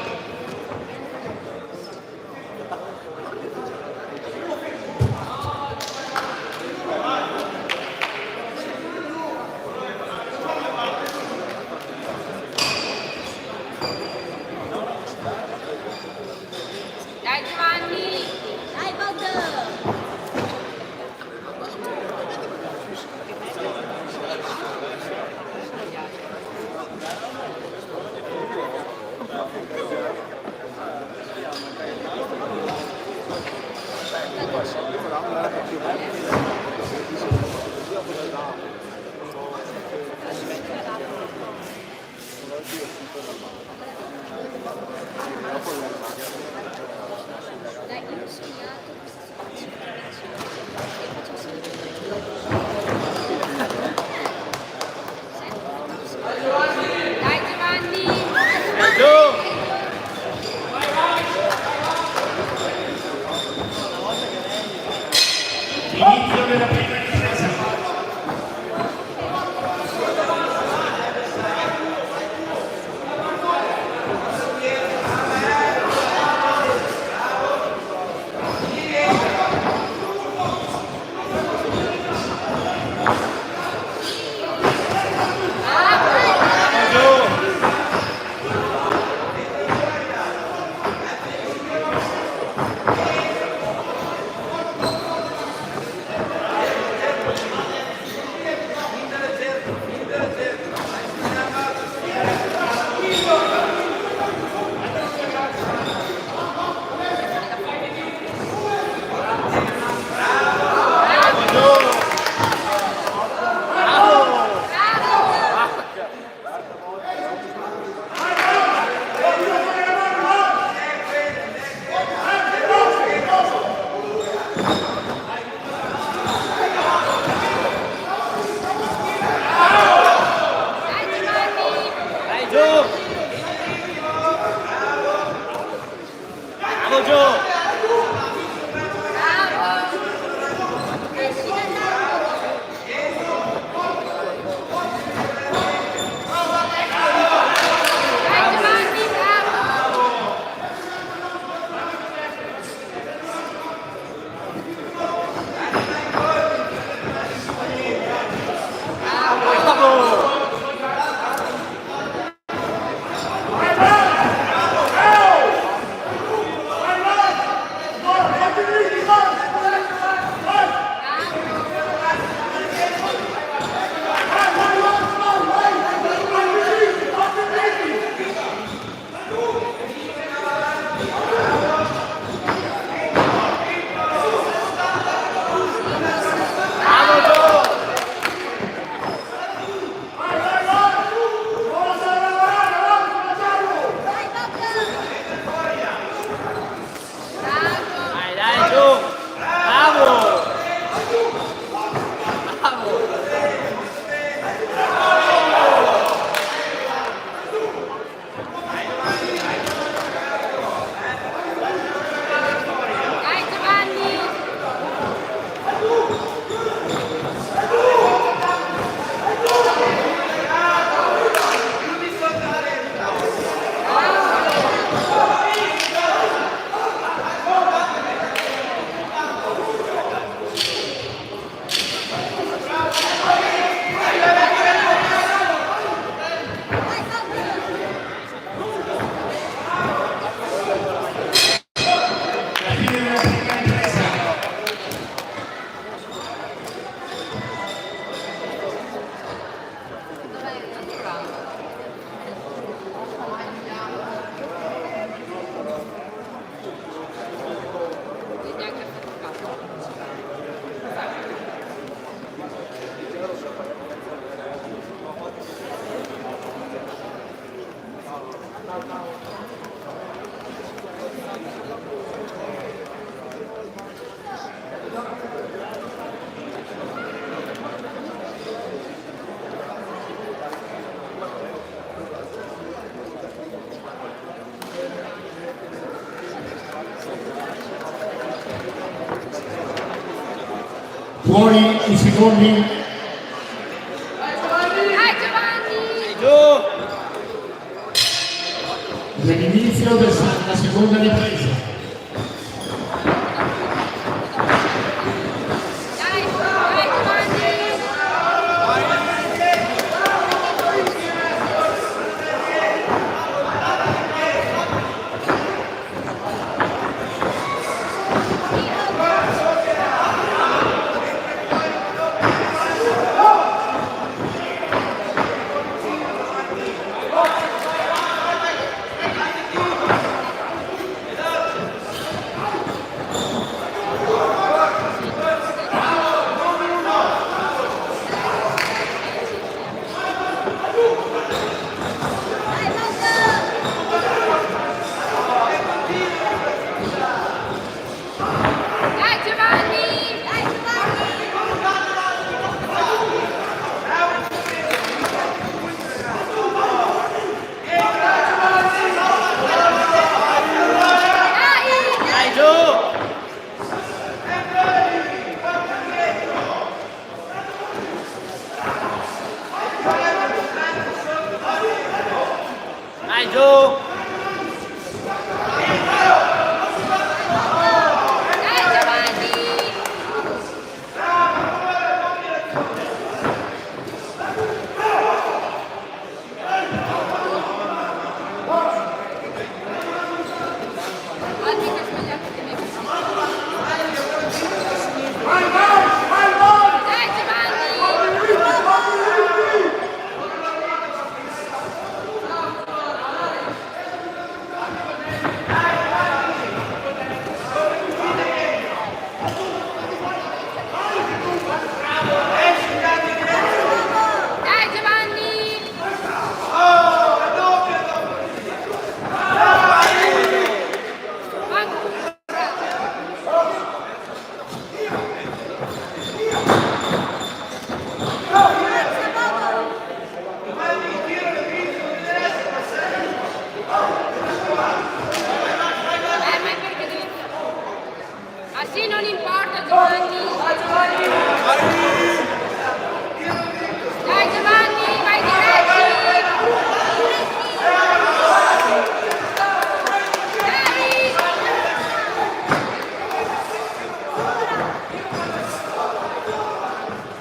Dai, io ho sognato questa situazione. Dai Giovanni! Dai giù! Inizio della prima ripresa. Dai giù! Bravo giù! Dai Giovanni, bravo! Dai giù! Bravo! Bravo! Dai Giovanni! La fine della prima ripresa. Neanche Fuori i secondi. Dai Giovanni! Giù! L'inizio della seconda ripresa. Dai Giovanni! Vai giù. Dai Giovanni. Guardi che sbagliato che mi hai fatto. Dai Giovanni. Dai Giovanni. Ma è perché devi... Ah sì, non importa Giovanni. Dai Giovanni, vai diretti. Dai.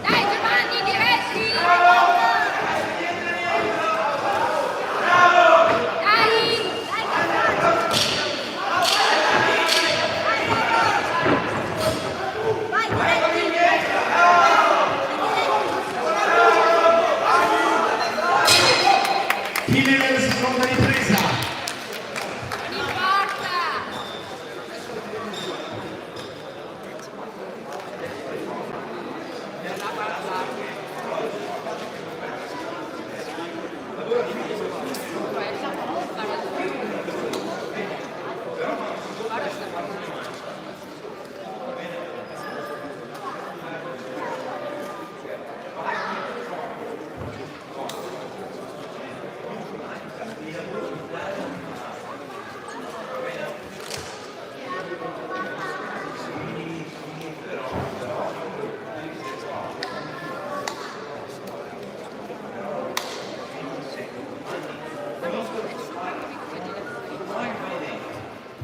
Dai Giovanni, diretti. Fine della seconda ripresa. Non importa.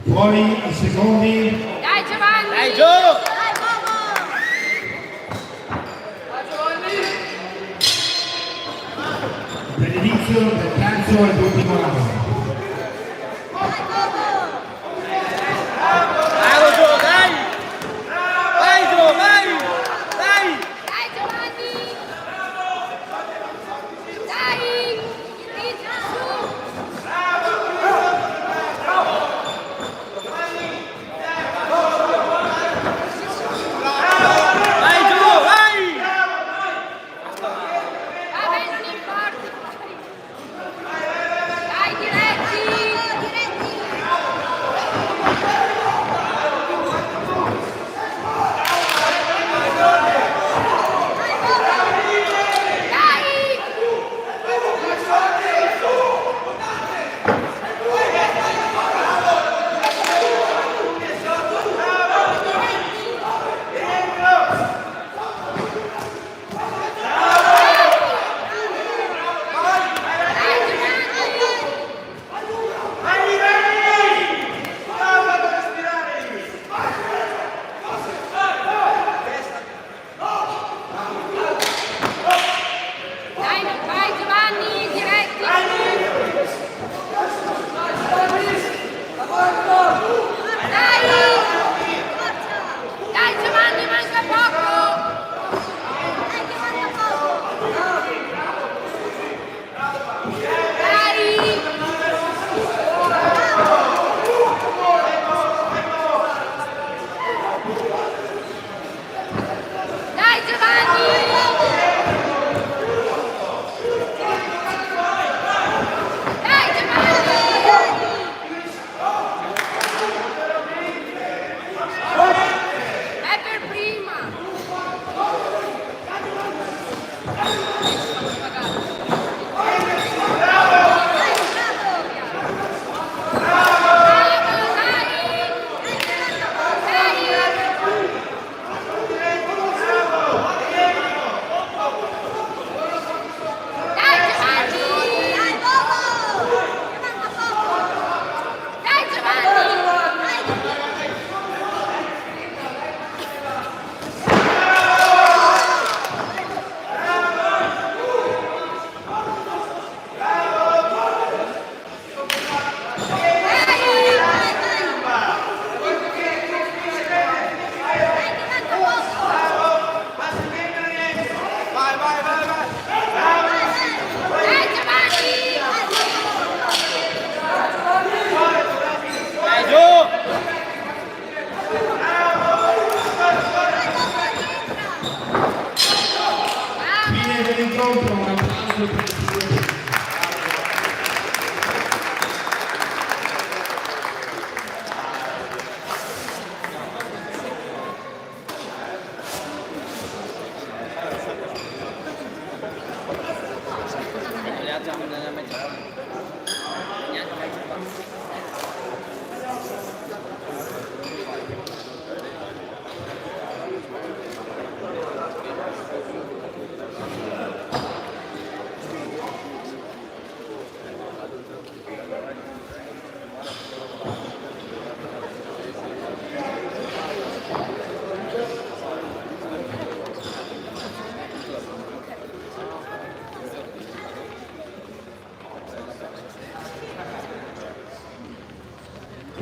Fuori i secondi. Dai Giovanni. Dai giù. Per l'inizio del terzo ed ultimo round. Bravo giù, dai. Vai giù, vai. Dai. Dai Giovanni. Dai. Ritmo su. Vai giù, vai. Vabbè, non importa. Dai diretti.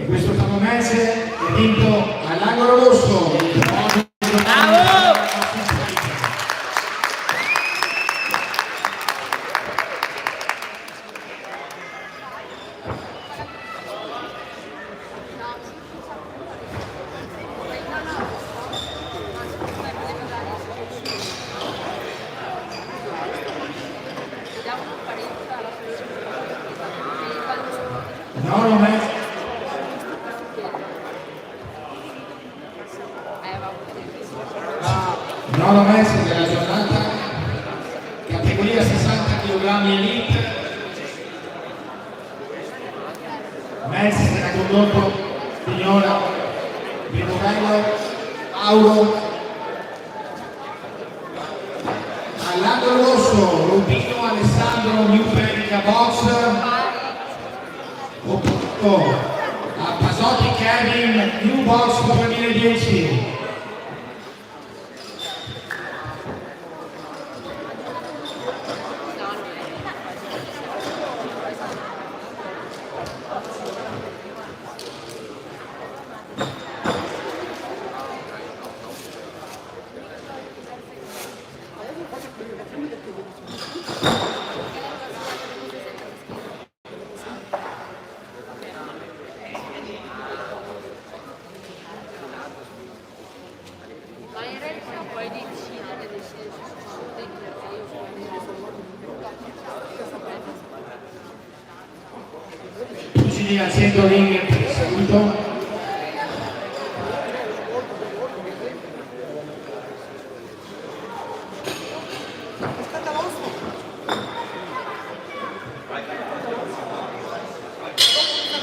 E questo camonese è vinto all'angolo rosso. Bravo! Nono Messi. Nono Messi della giornata, categoria 60 kg elite. Messi che ha condotto Pignola, Pirovello, Mauro. All'angolo rosso Rubino Alessandro New Perica Box. A Pasotti Kevin New Box 2010. Ma in realtà puoi decidere se perché io Pugili al centro ring per il saluto.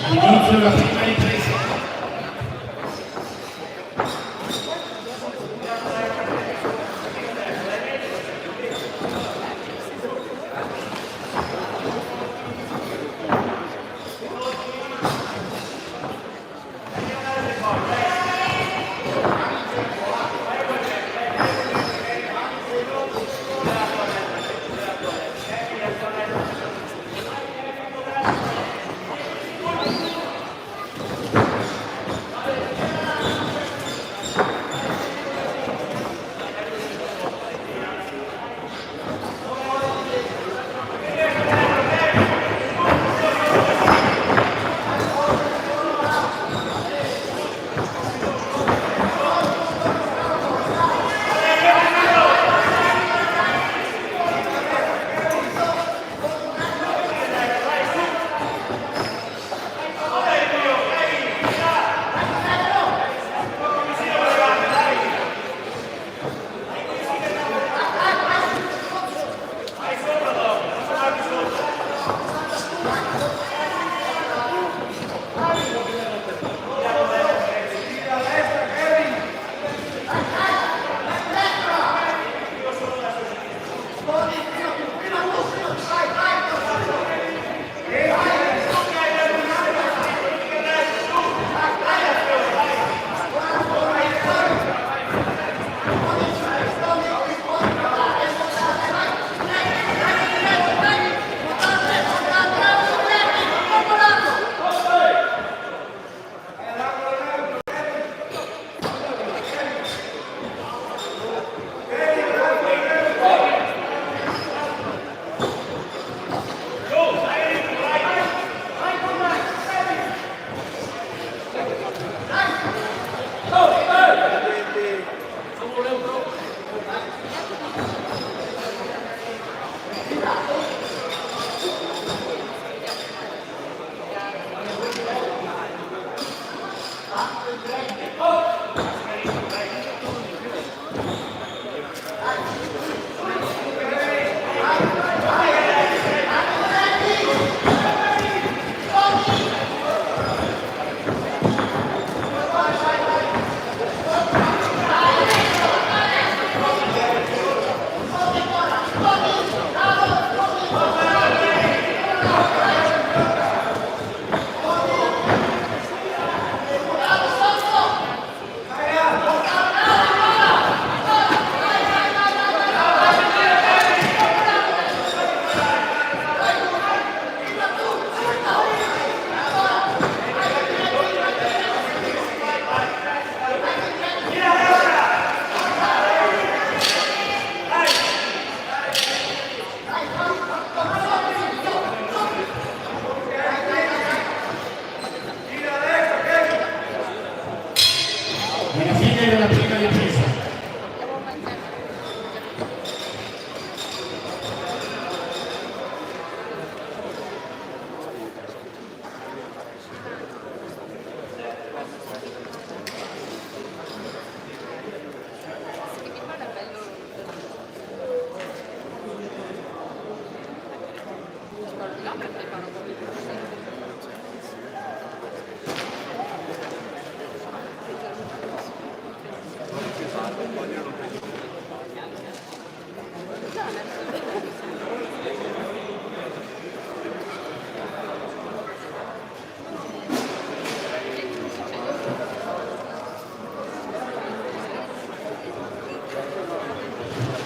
All'inizio la prima ripresa.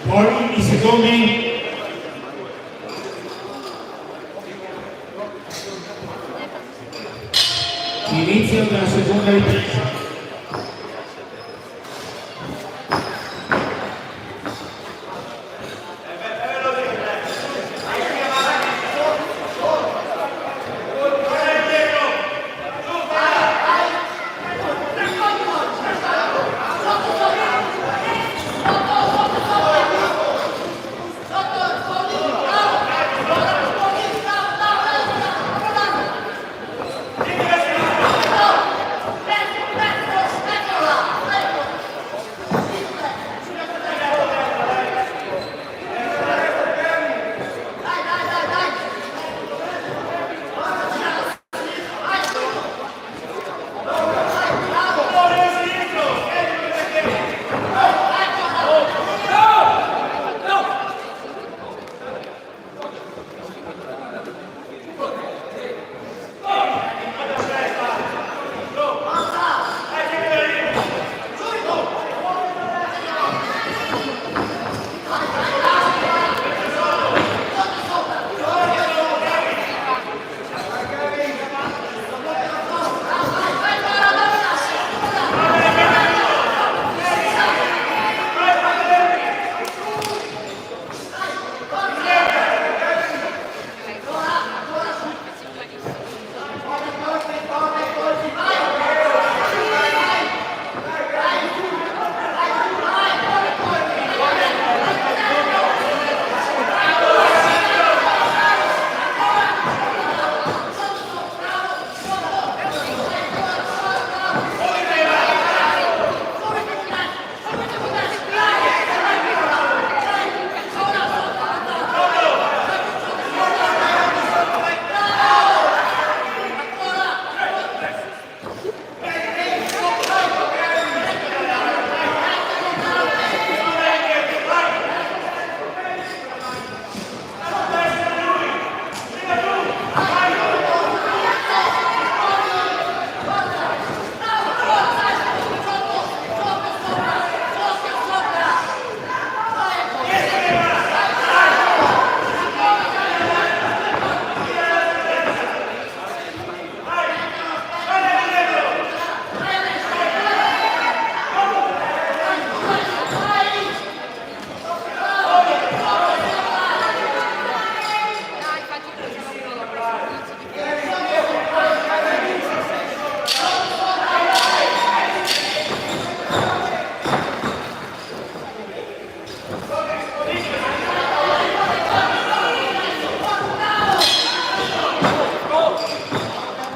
Fuori i secondi. Inizio della seconda ripresa.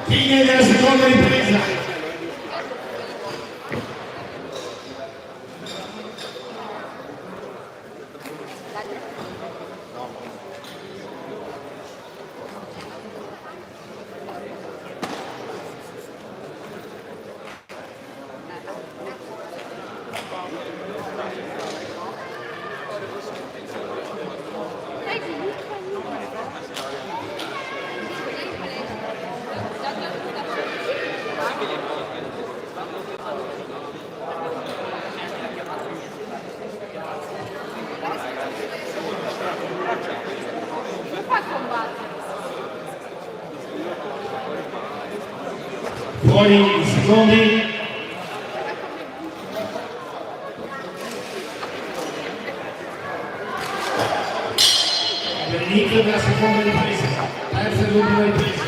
Fine della seconda ripresa. Fuori i secondi. Per l'inizio della seconda ripresa, terza e l'ultima ripresa.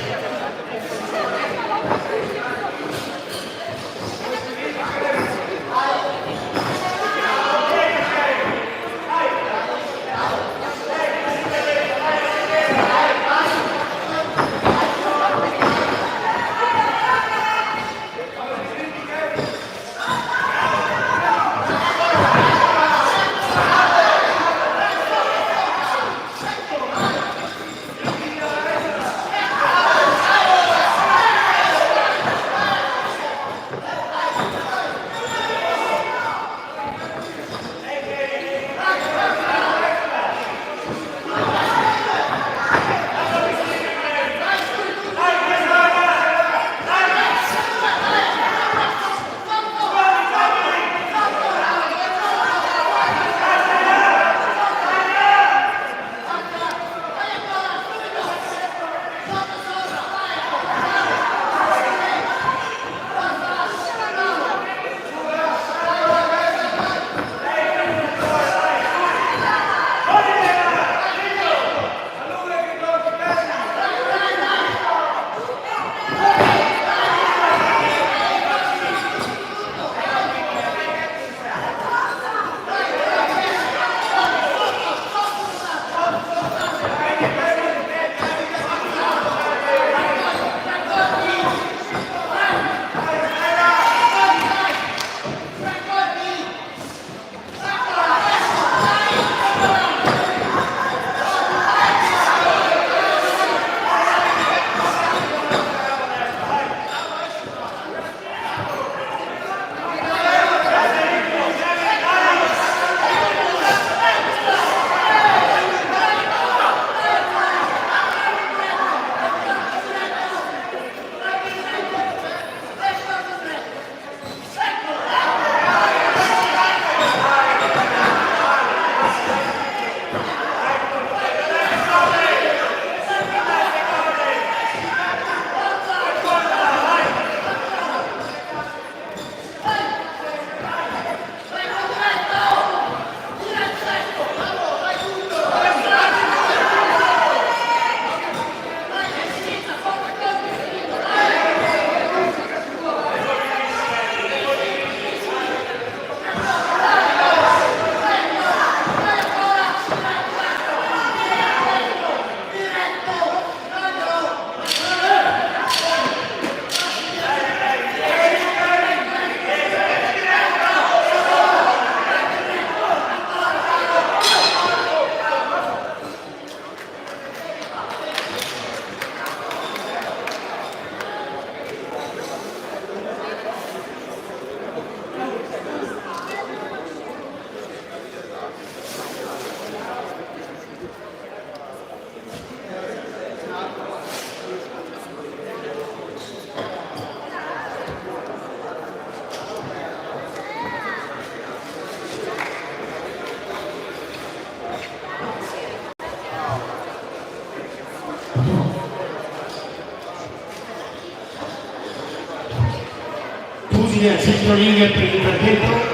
Pugile al centro ring per il verdetto.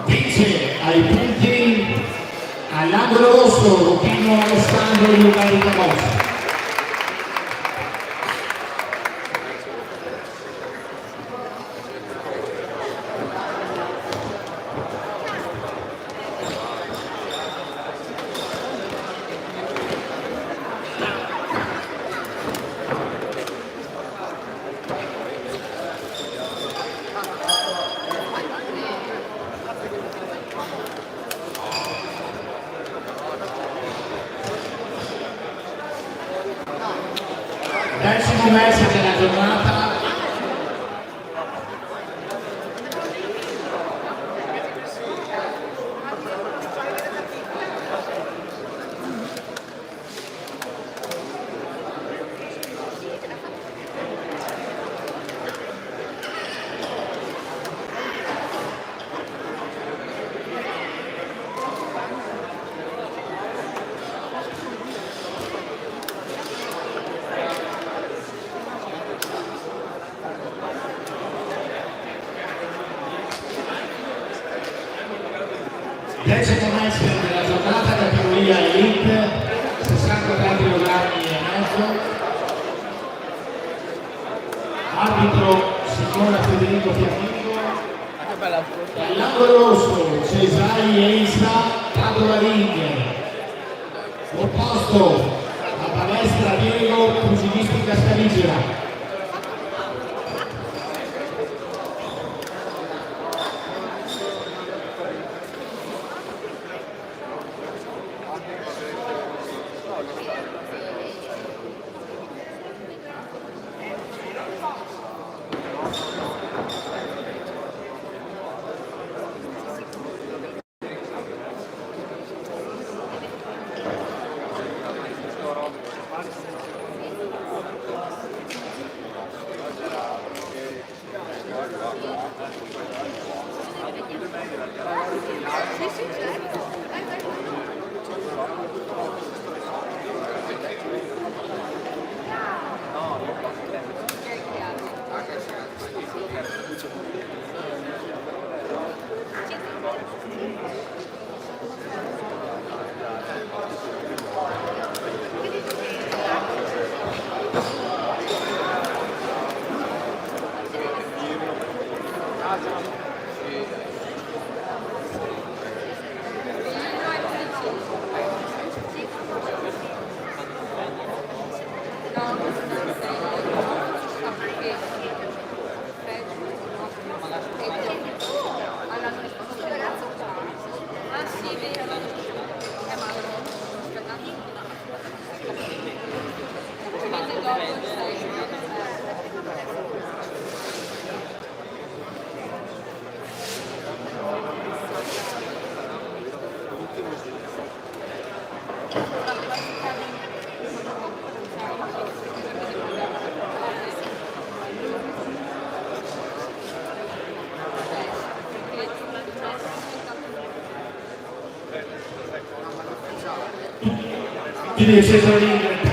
Vince ai punti all'angolo rosso Luchino Alessandro Lugari Camozzi. Decimo match della giornata. Decimo match della giornata, categoria Elite, 63 kg e mezzo. Arbitro Simona Federico Fiammingo. All'angolo rosso Cesai Eisa, Padova Ring. Opposto a palestra Diego, pugilistica Scaligera. Quindi il centro ring.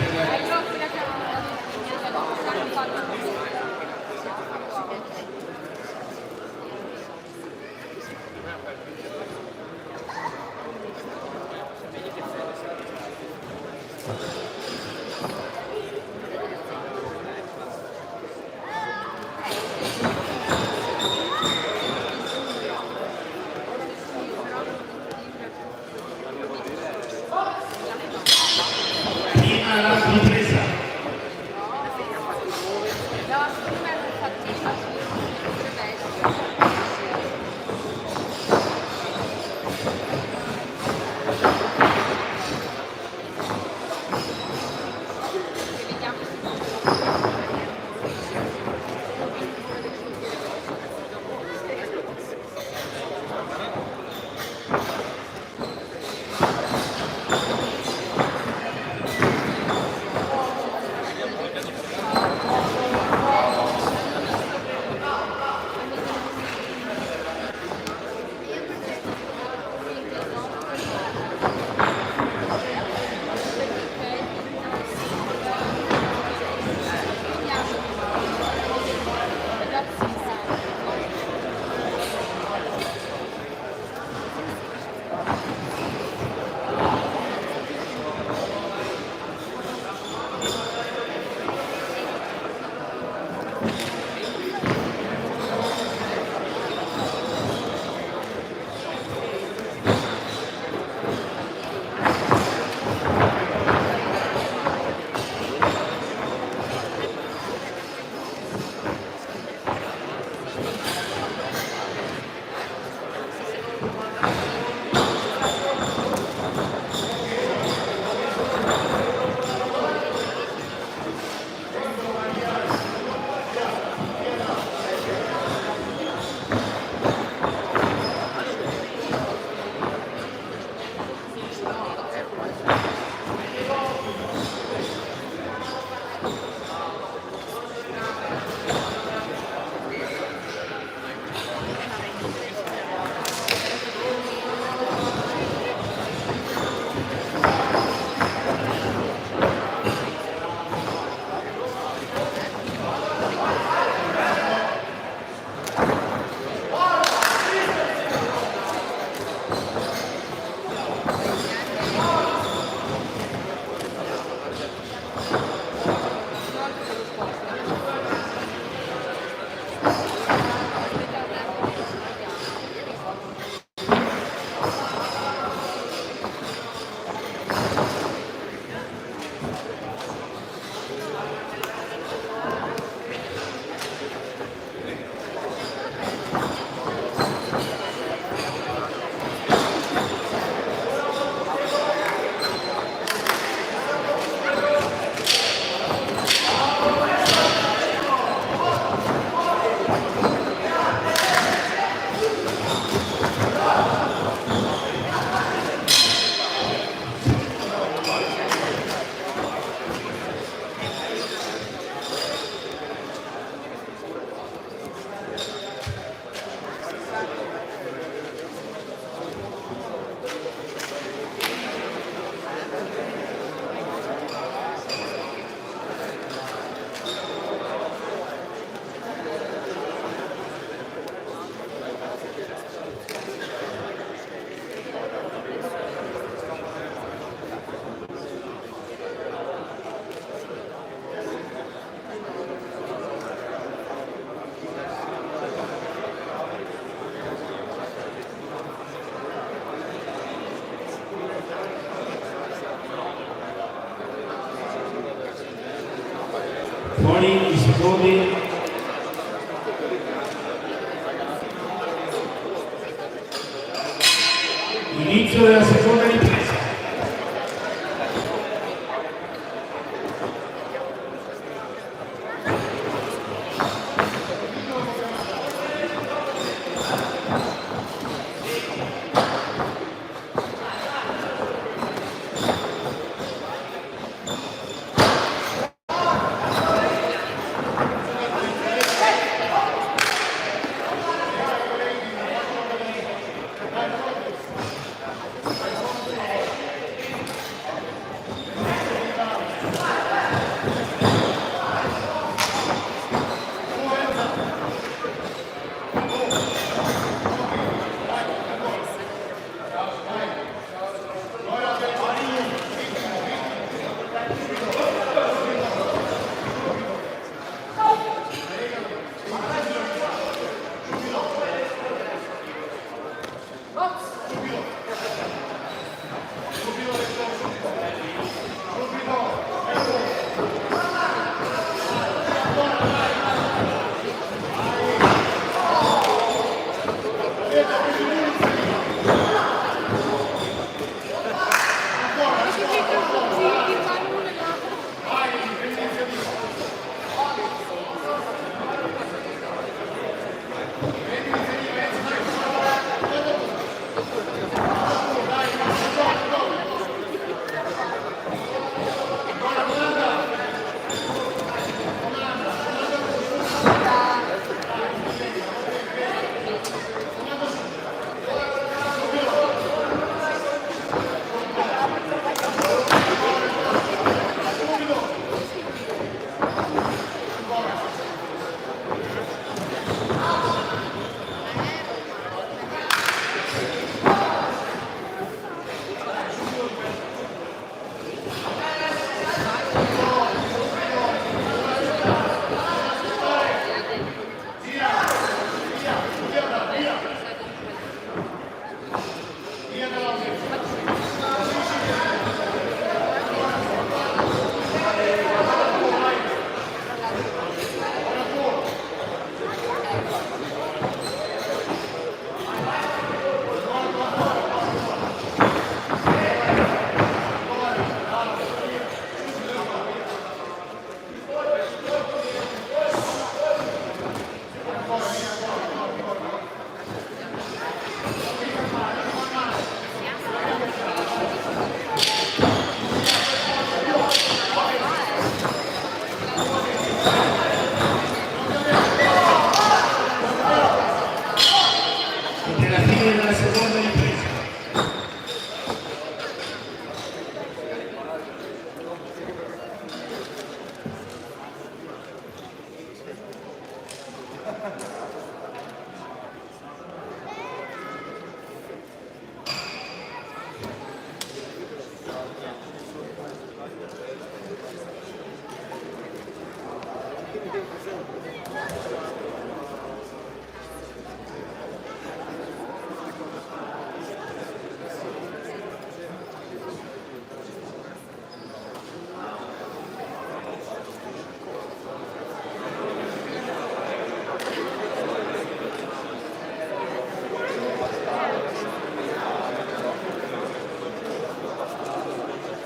Fuori i secondi. Inizio della seconda ripresa.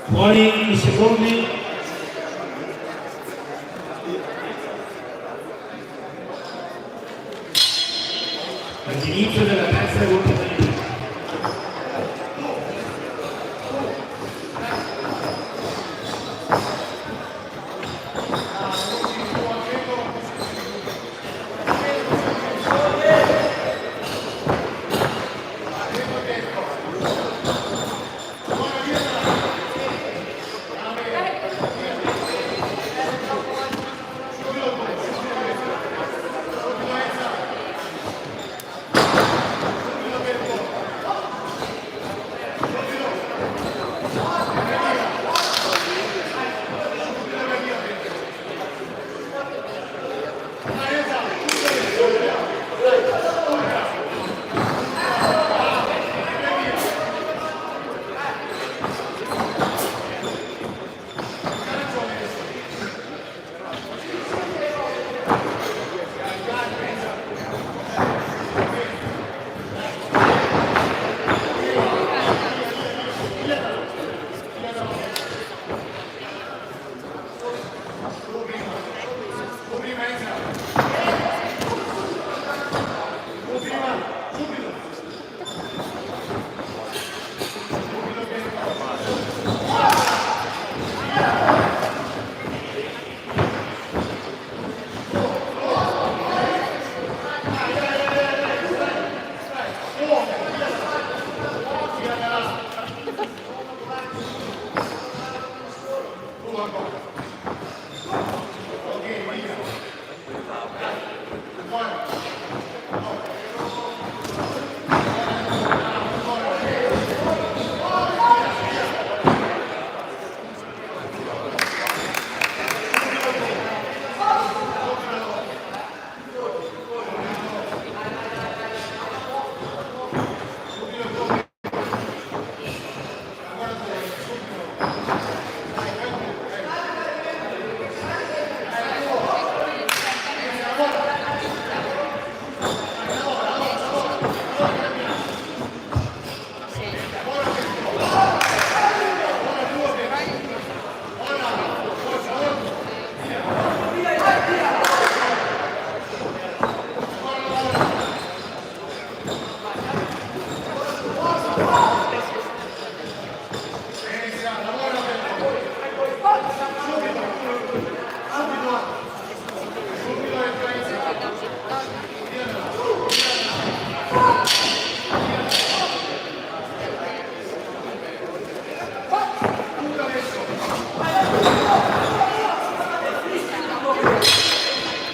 Fuori i secondi. All'inizio della terza e ultima ripresa.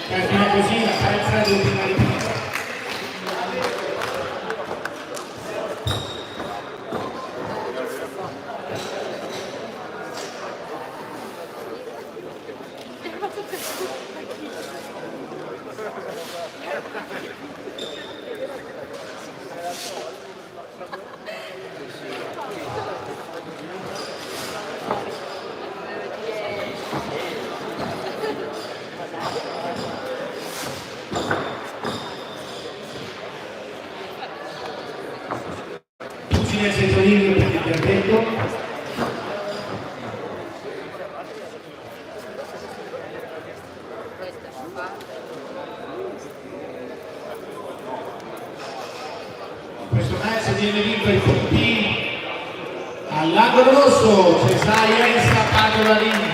Termina così la terza e ultima ripresa. Pugile settorino per l'intervento. Questo match viene vinto il PP all'angolo rosso, Cesaria e Padova Ring.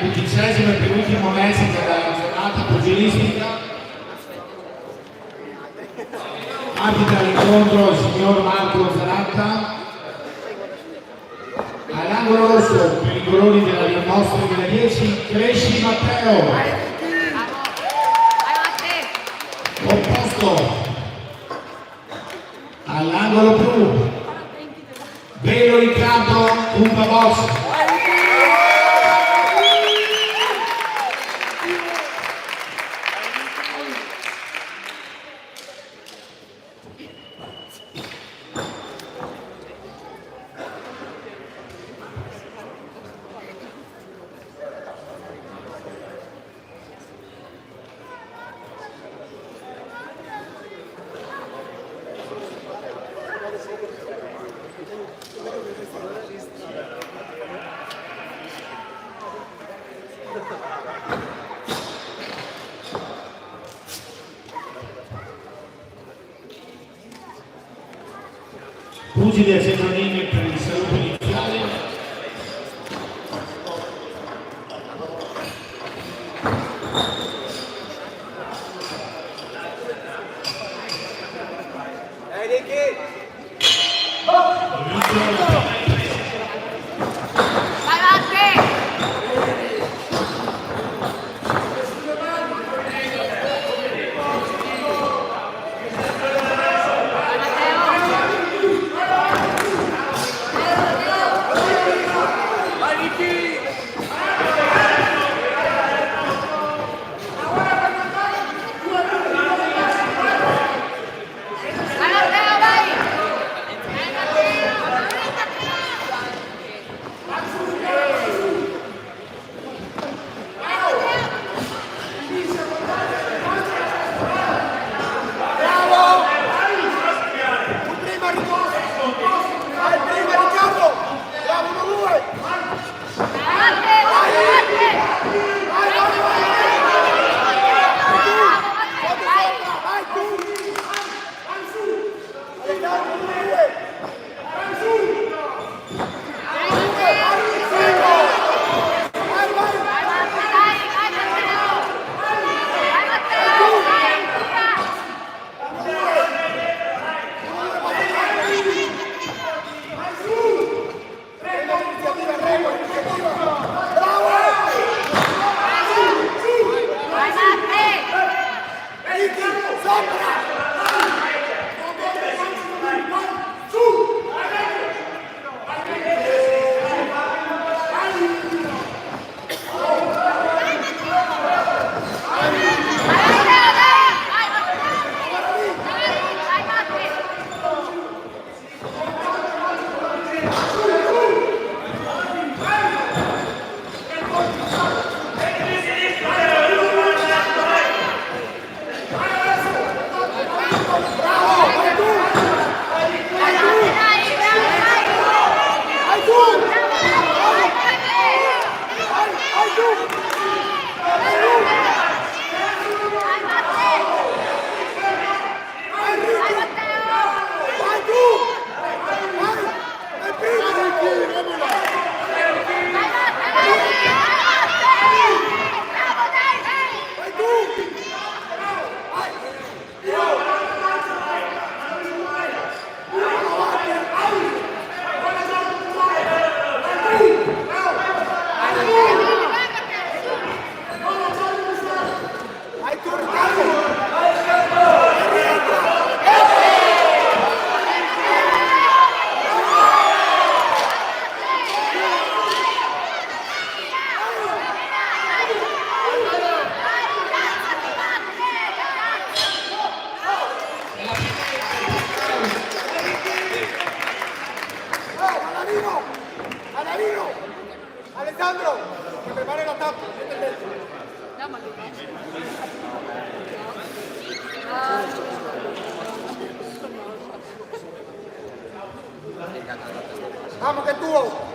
15º e penultimo match della giornata pugilistica. Arbitra l'incontro il signor Marco Zaratta. All'angolo rosso per i colori della Via Mostra 2010 Cresci Matteo. Vai Matteo! Opposto all'angolo blu Velo Riccardo Umpa Box. Pugili a centrolinea per il saluto iniziale. Ricky! Vai Matteo! Alessandro, que prepare la tapa. Vamos que tuvo.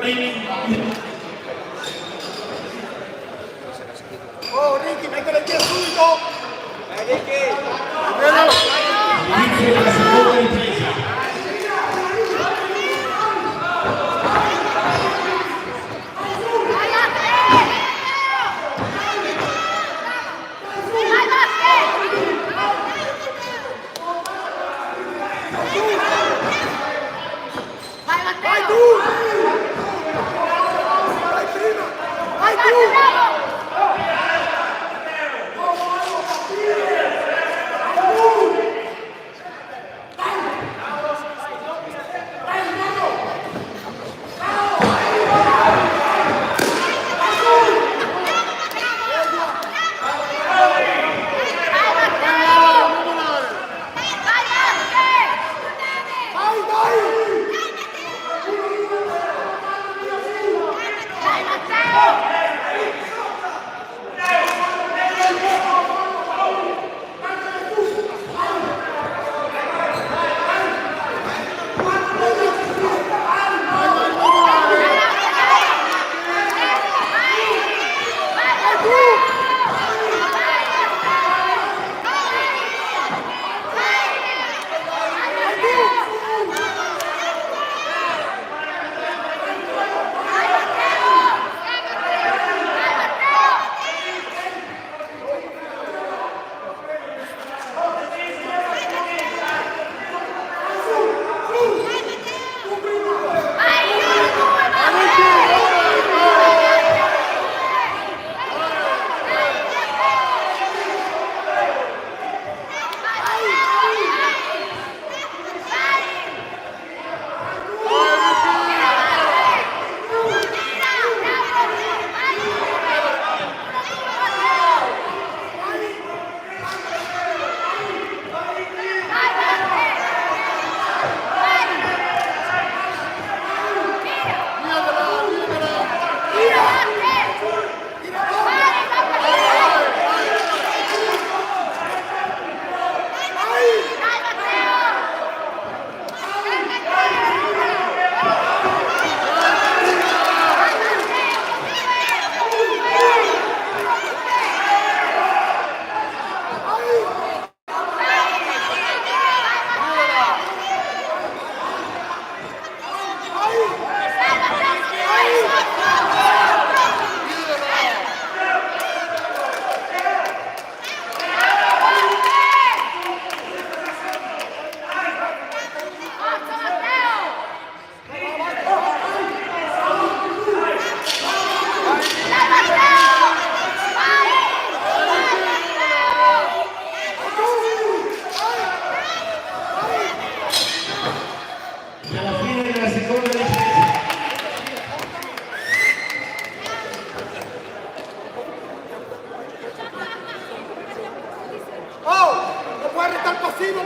Oh, Ricky, mettele via subito! Ricky! Inizio della seconda ripresa. Vai tu! Vai prima! Vai tu!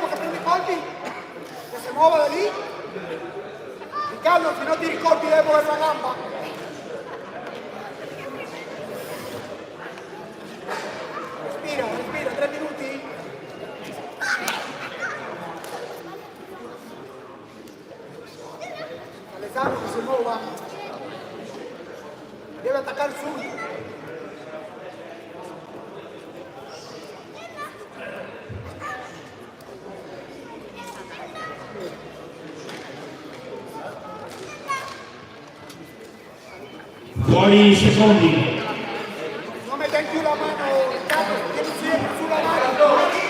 Porque prende colpi, que se mueva de allí. Ricardo, si no tienes colpi, debe mover la gamba. Respira, respira, 3 minuti. Alessandro che si muova. Deve attaccare subito. Fuori i secondi. Non mi dai più la mano, Riccardo, tieni sempre sulla mano.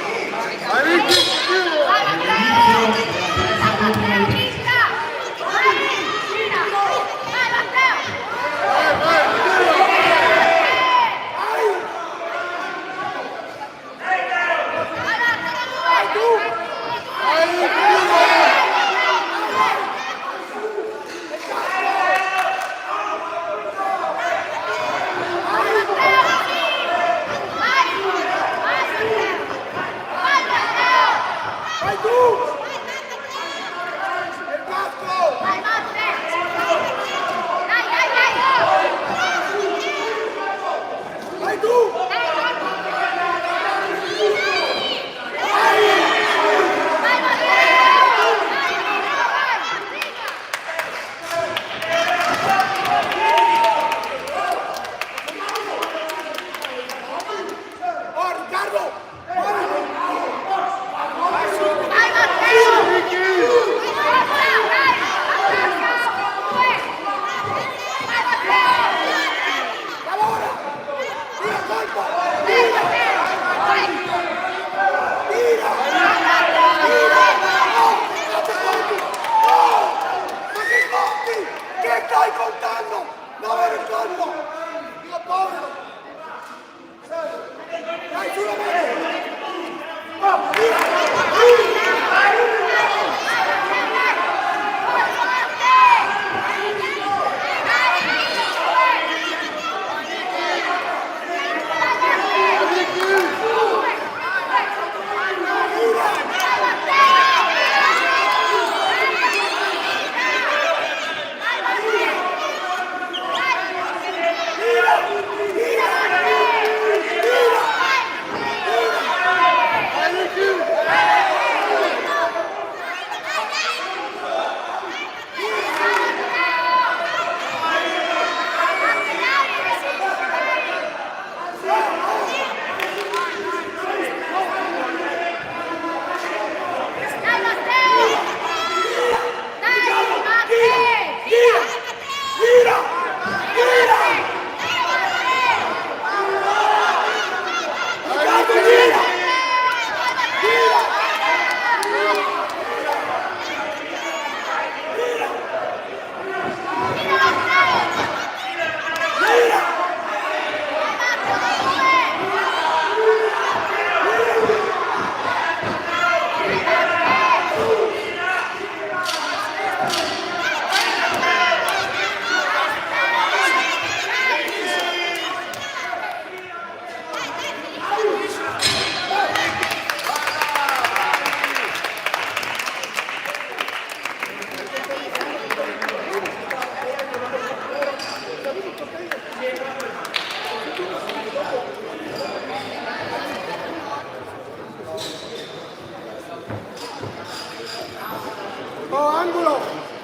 Oh, angolo!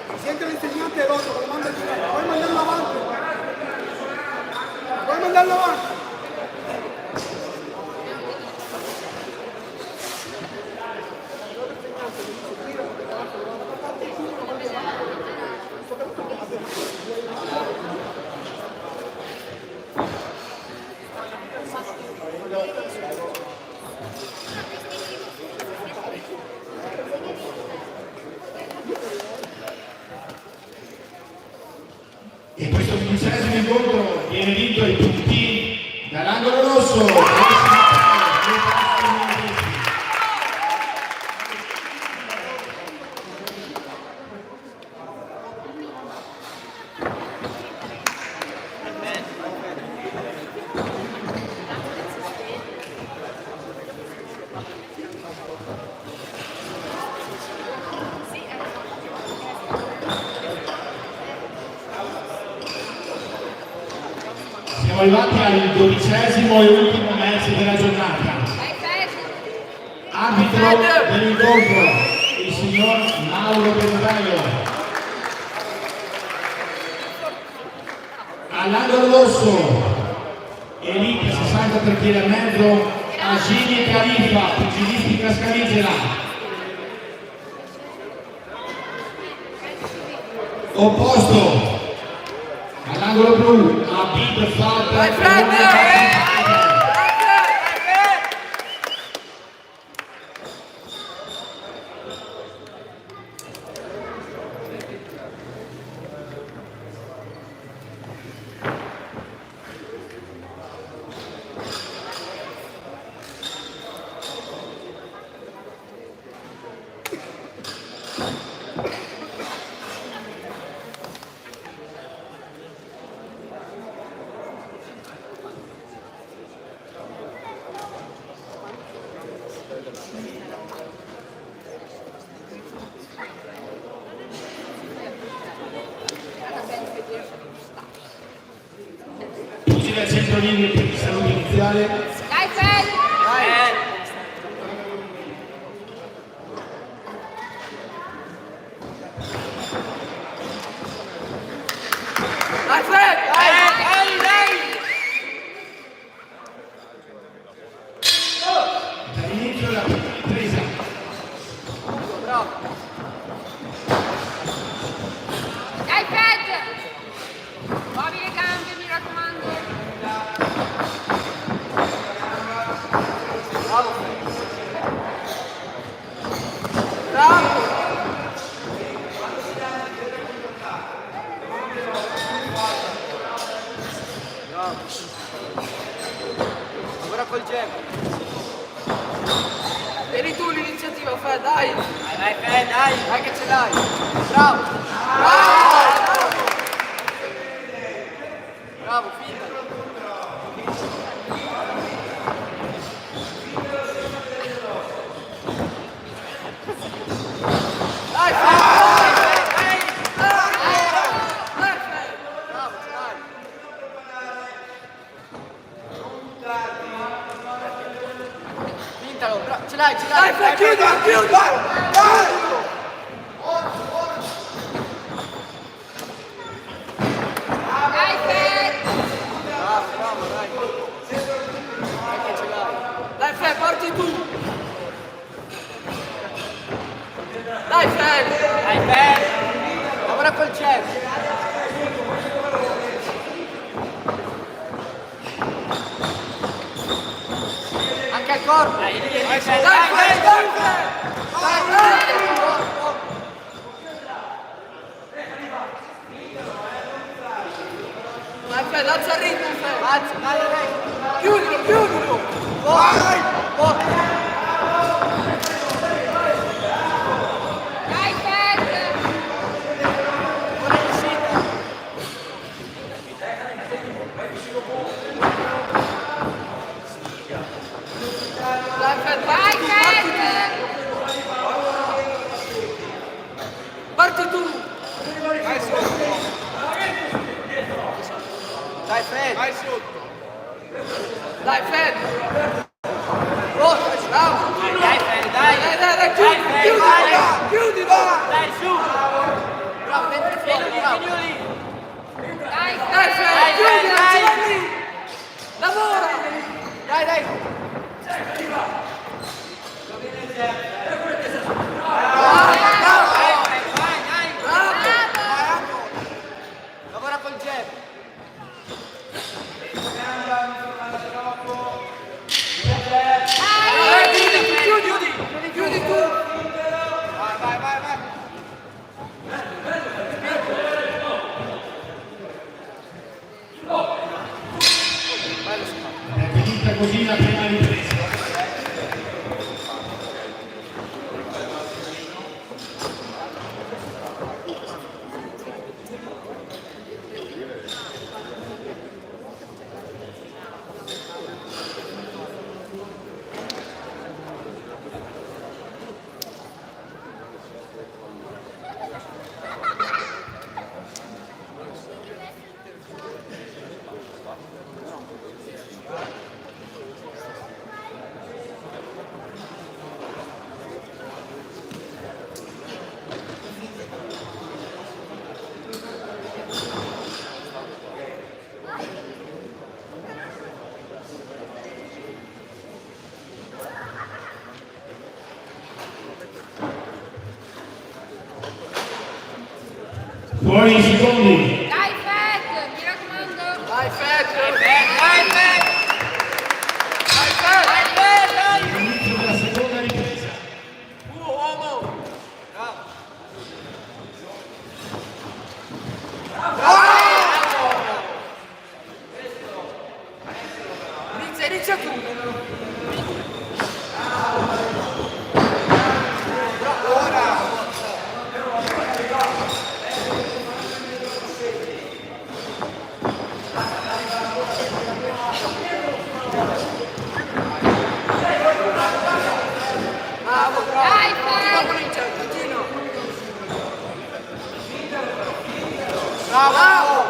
Si siente l'insegnante dell'otto, lo manda giù. Puoi mandarlo avanti. Puoi mandarlo avanti. E questo 15° incontro viene vinto ai punti dall'angolo rosso. Siamo arrivati al 12° e ultimo match della giornata. Arbitro dell'incontro, il signor Mauro Pedraio. All'angolo rosso, Elite 63 kg e mezzo, Agini Califa, pugilistica Scaligera. Opposto, all'angolo blu, Abid Fat. Pugile al centro linea per il saluto iniziale. Dai, Fed! Dai, Fred! Dall'inizio della ripresa. Dai, Fed! Muovi le gambe, mi raccomando. Ora col gem. Vieni tu l'iniziativa, Fred, dai! Dai, Fred, dai. Dai che ce l'hai. Bravo. Bravo, finta. Dai, Fred! Bravo, ce l'hai. Fintalo, ce l'hai, ce l'hai. Dai, Fred, chiudi! Dai, Fed! Bravo, dai. Dai che ce l'hai. Dai, Fred, parti tu! Dai, Fred! Dai, Fred. Lavora col gem. Anche al corpo. Dai, Dai, Fred, dai, Fred! Dai, Fred! Dai, Fred, alza il ritmo, Fred! Alza, dai, dai. Chiudilo! Vai. Dai, Fed! Buona uscita. Dai, Fred, Dai, parti tu! Dai, Fred. Dai, Fred! Oh, bravo! Dai, Fred, dai. Dai, chiudi! Fred, Chiudi! vai. Chiudi, va! Dai, su. così la prima ripresa. Fuori i secondi. Dai Fed, mi raccomando. Vai Fed! Vai Fed! Vai Fed! Vai Fed! Dai! Inizio della seconda ripresa. Uomo! Inizia tu! Dai Fed. Bravo!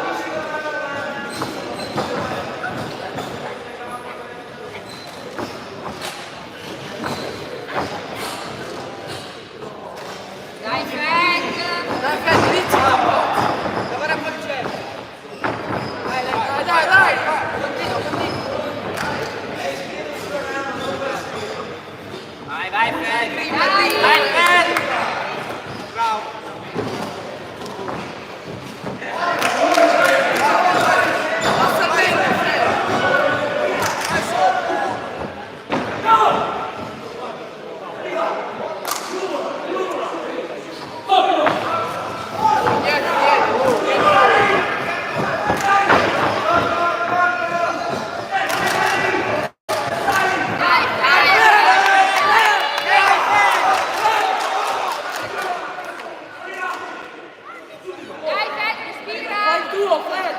Dai Fed. Dai Fed, inizia! Lavora con c'è! Dai! Continua! Vai Fed! Vai Fed! Bravo! Passa bene Fred! Dai Fed, respira. Vai tuo Fred!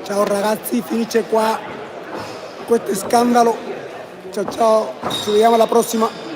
Ciao ragazzi, finisce qua. Questo è scandalo. Ciao ciao, ci vediamo alla prossima.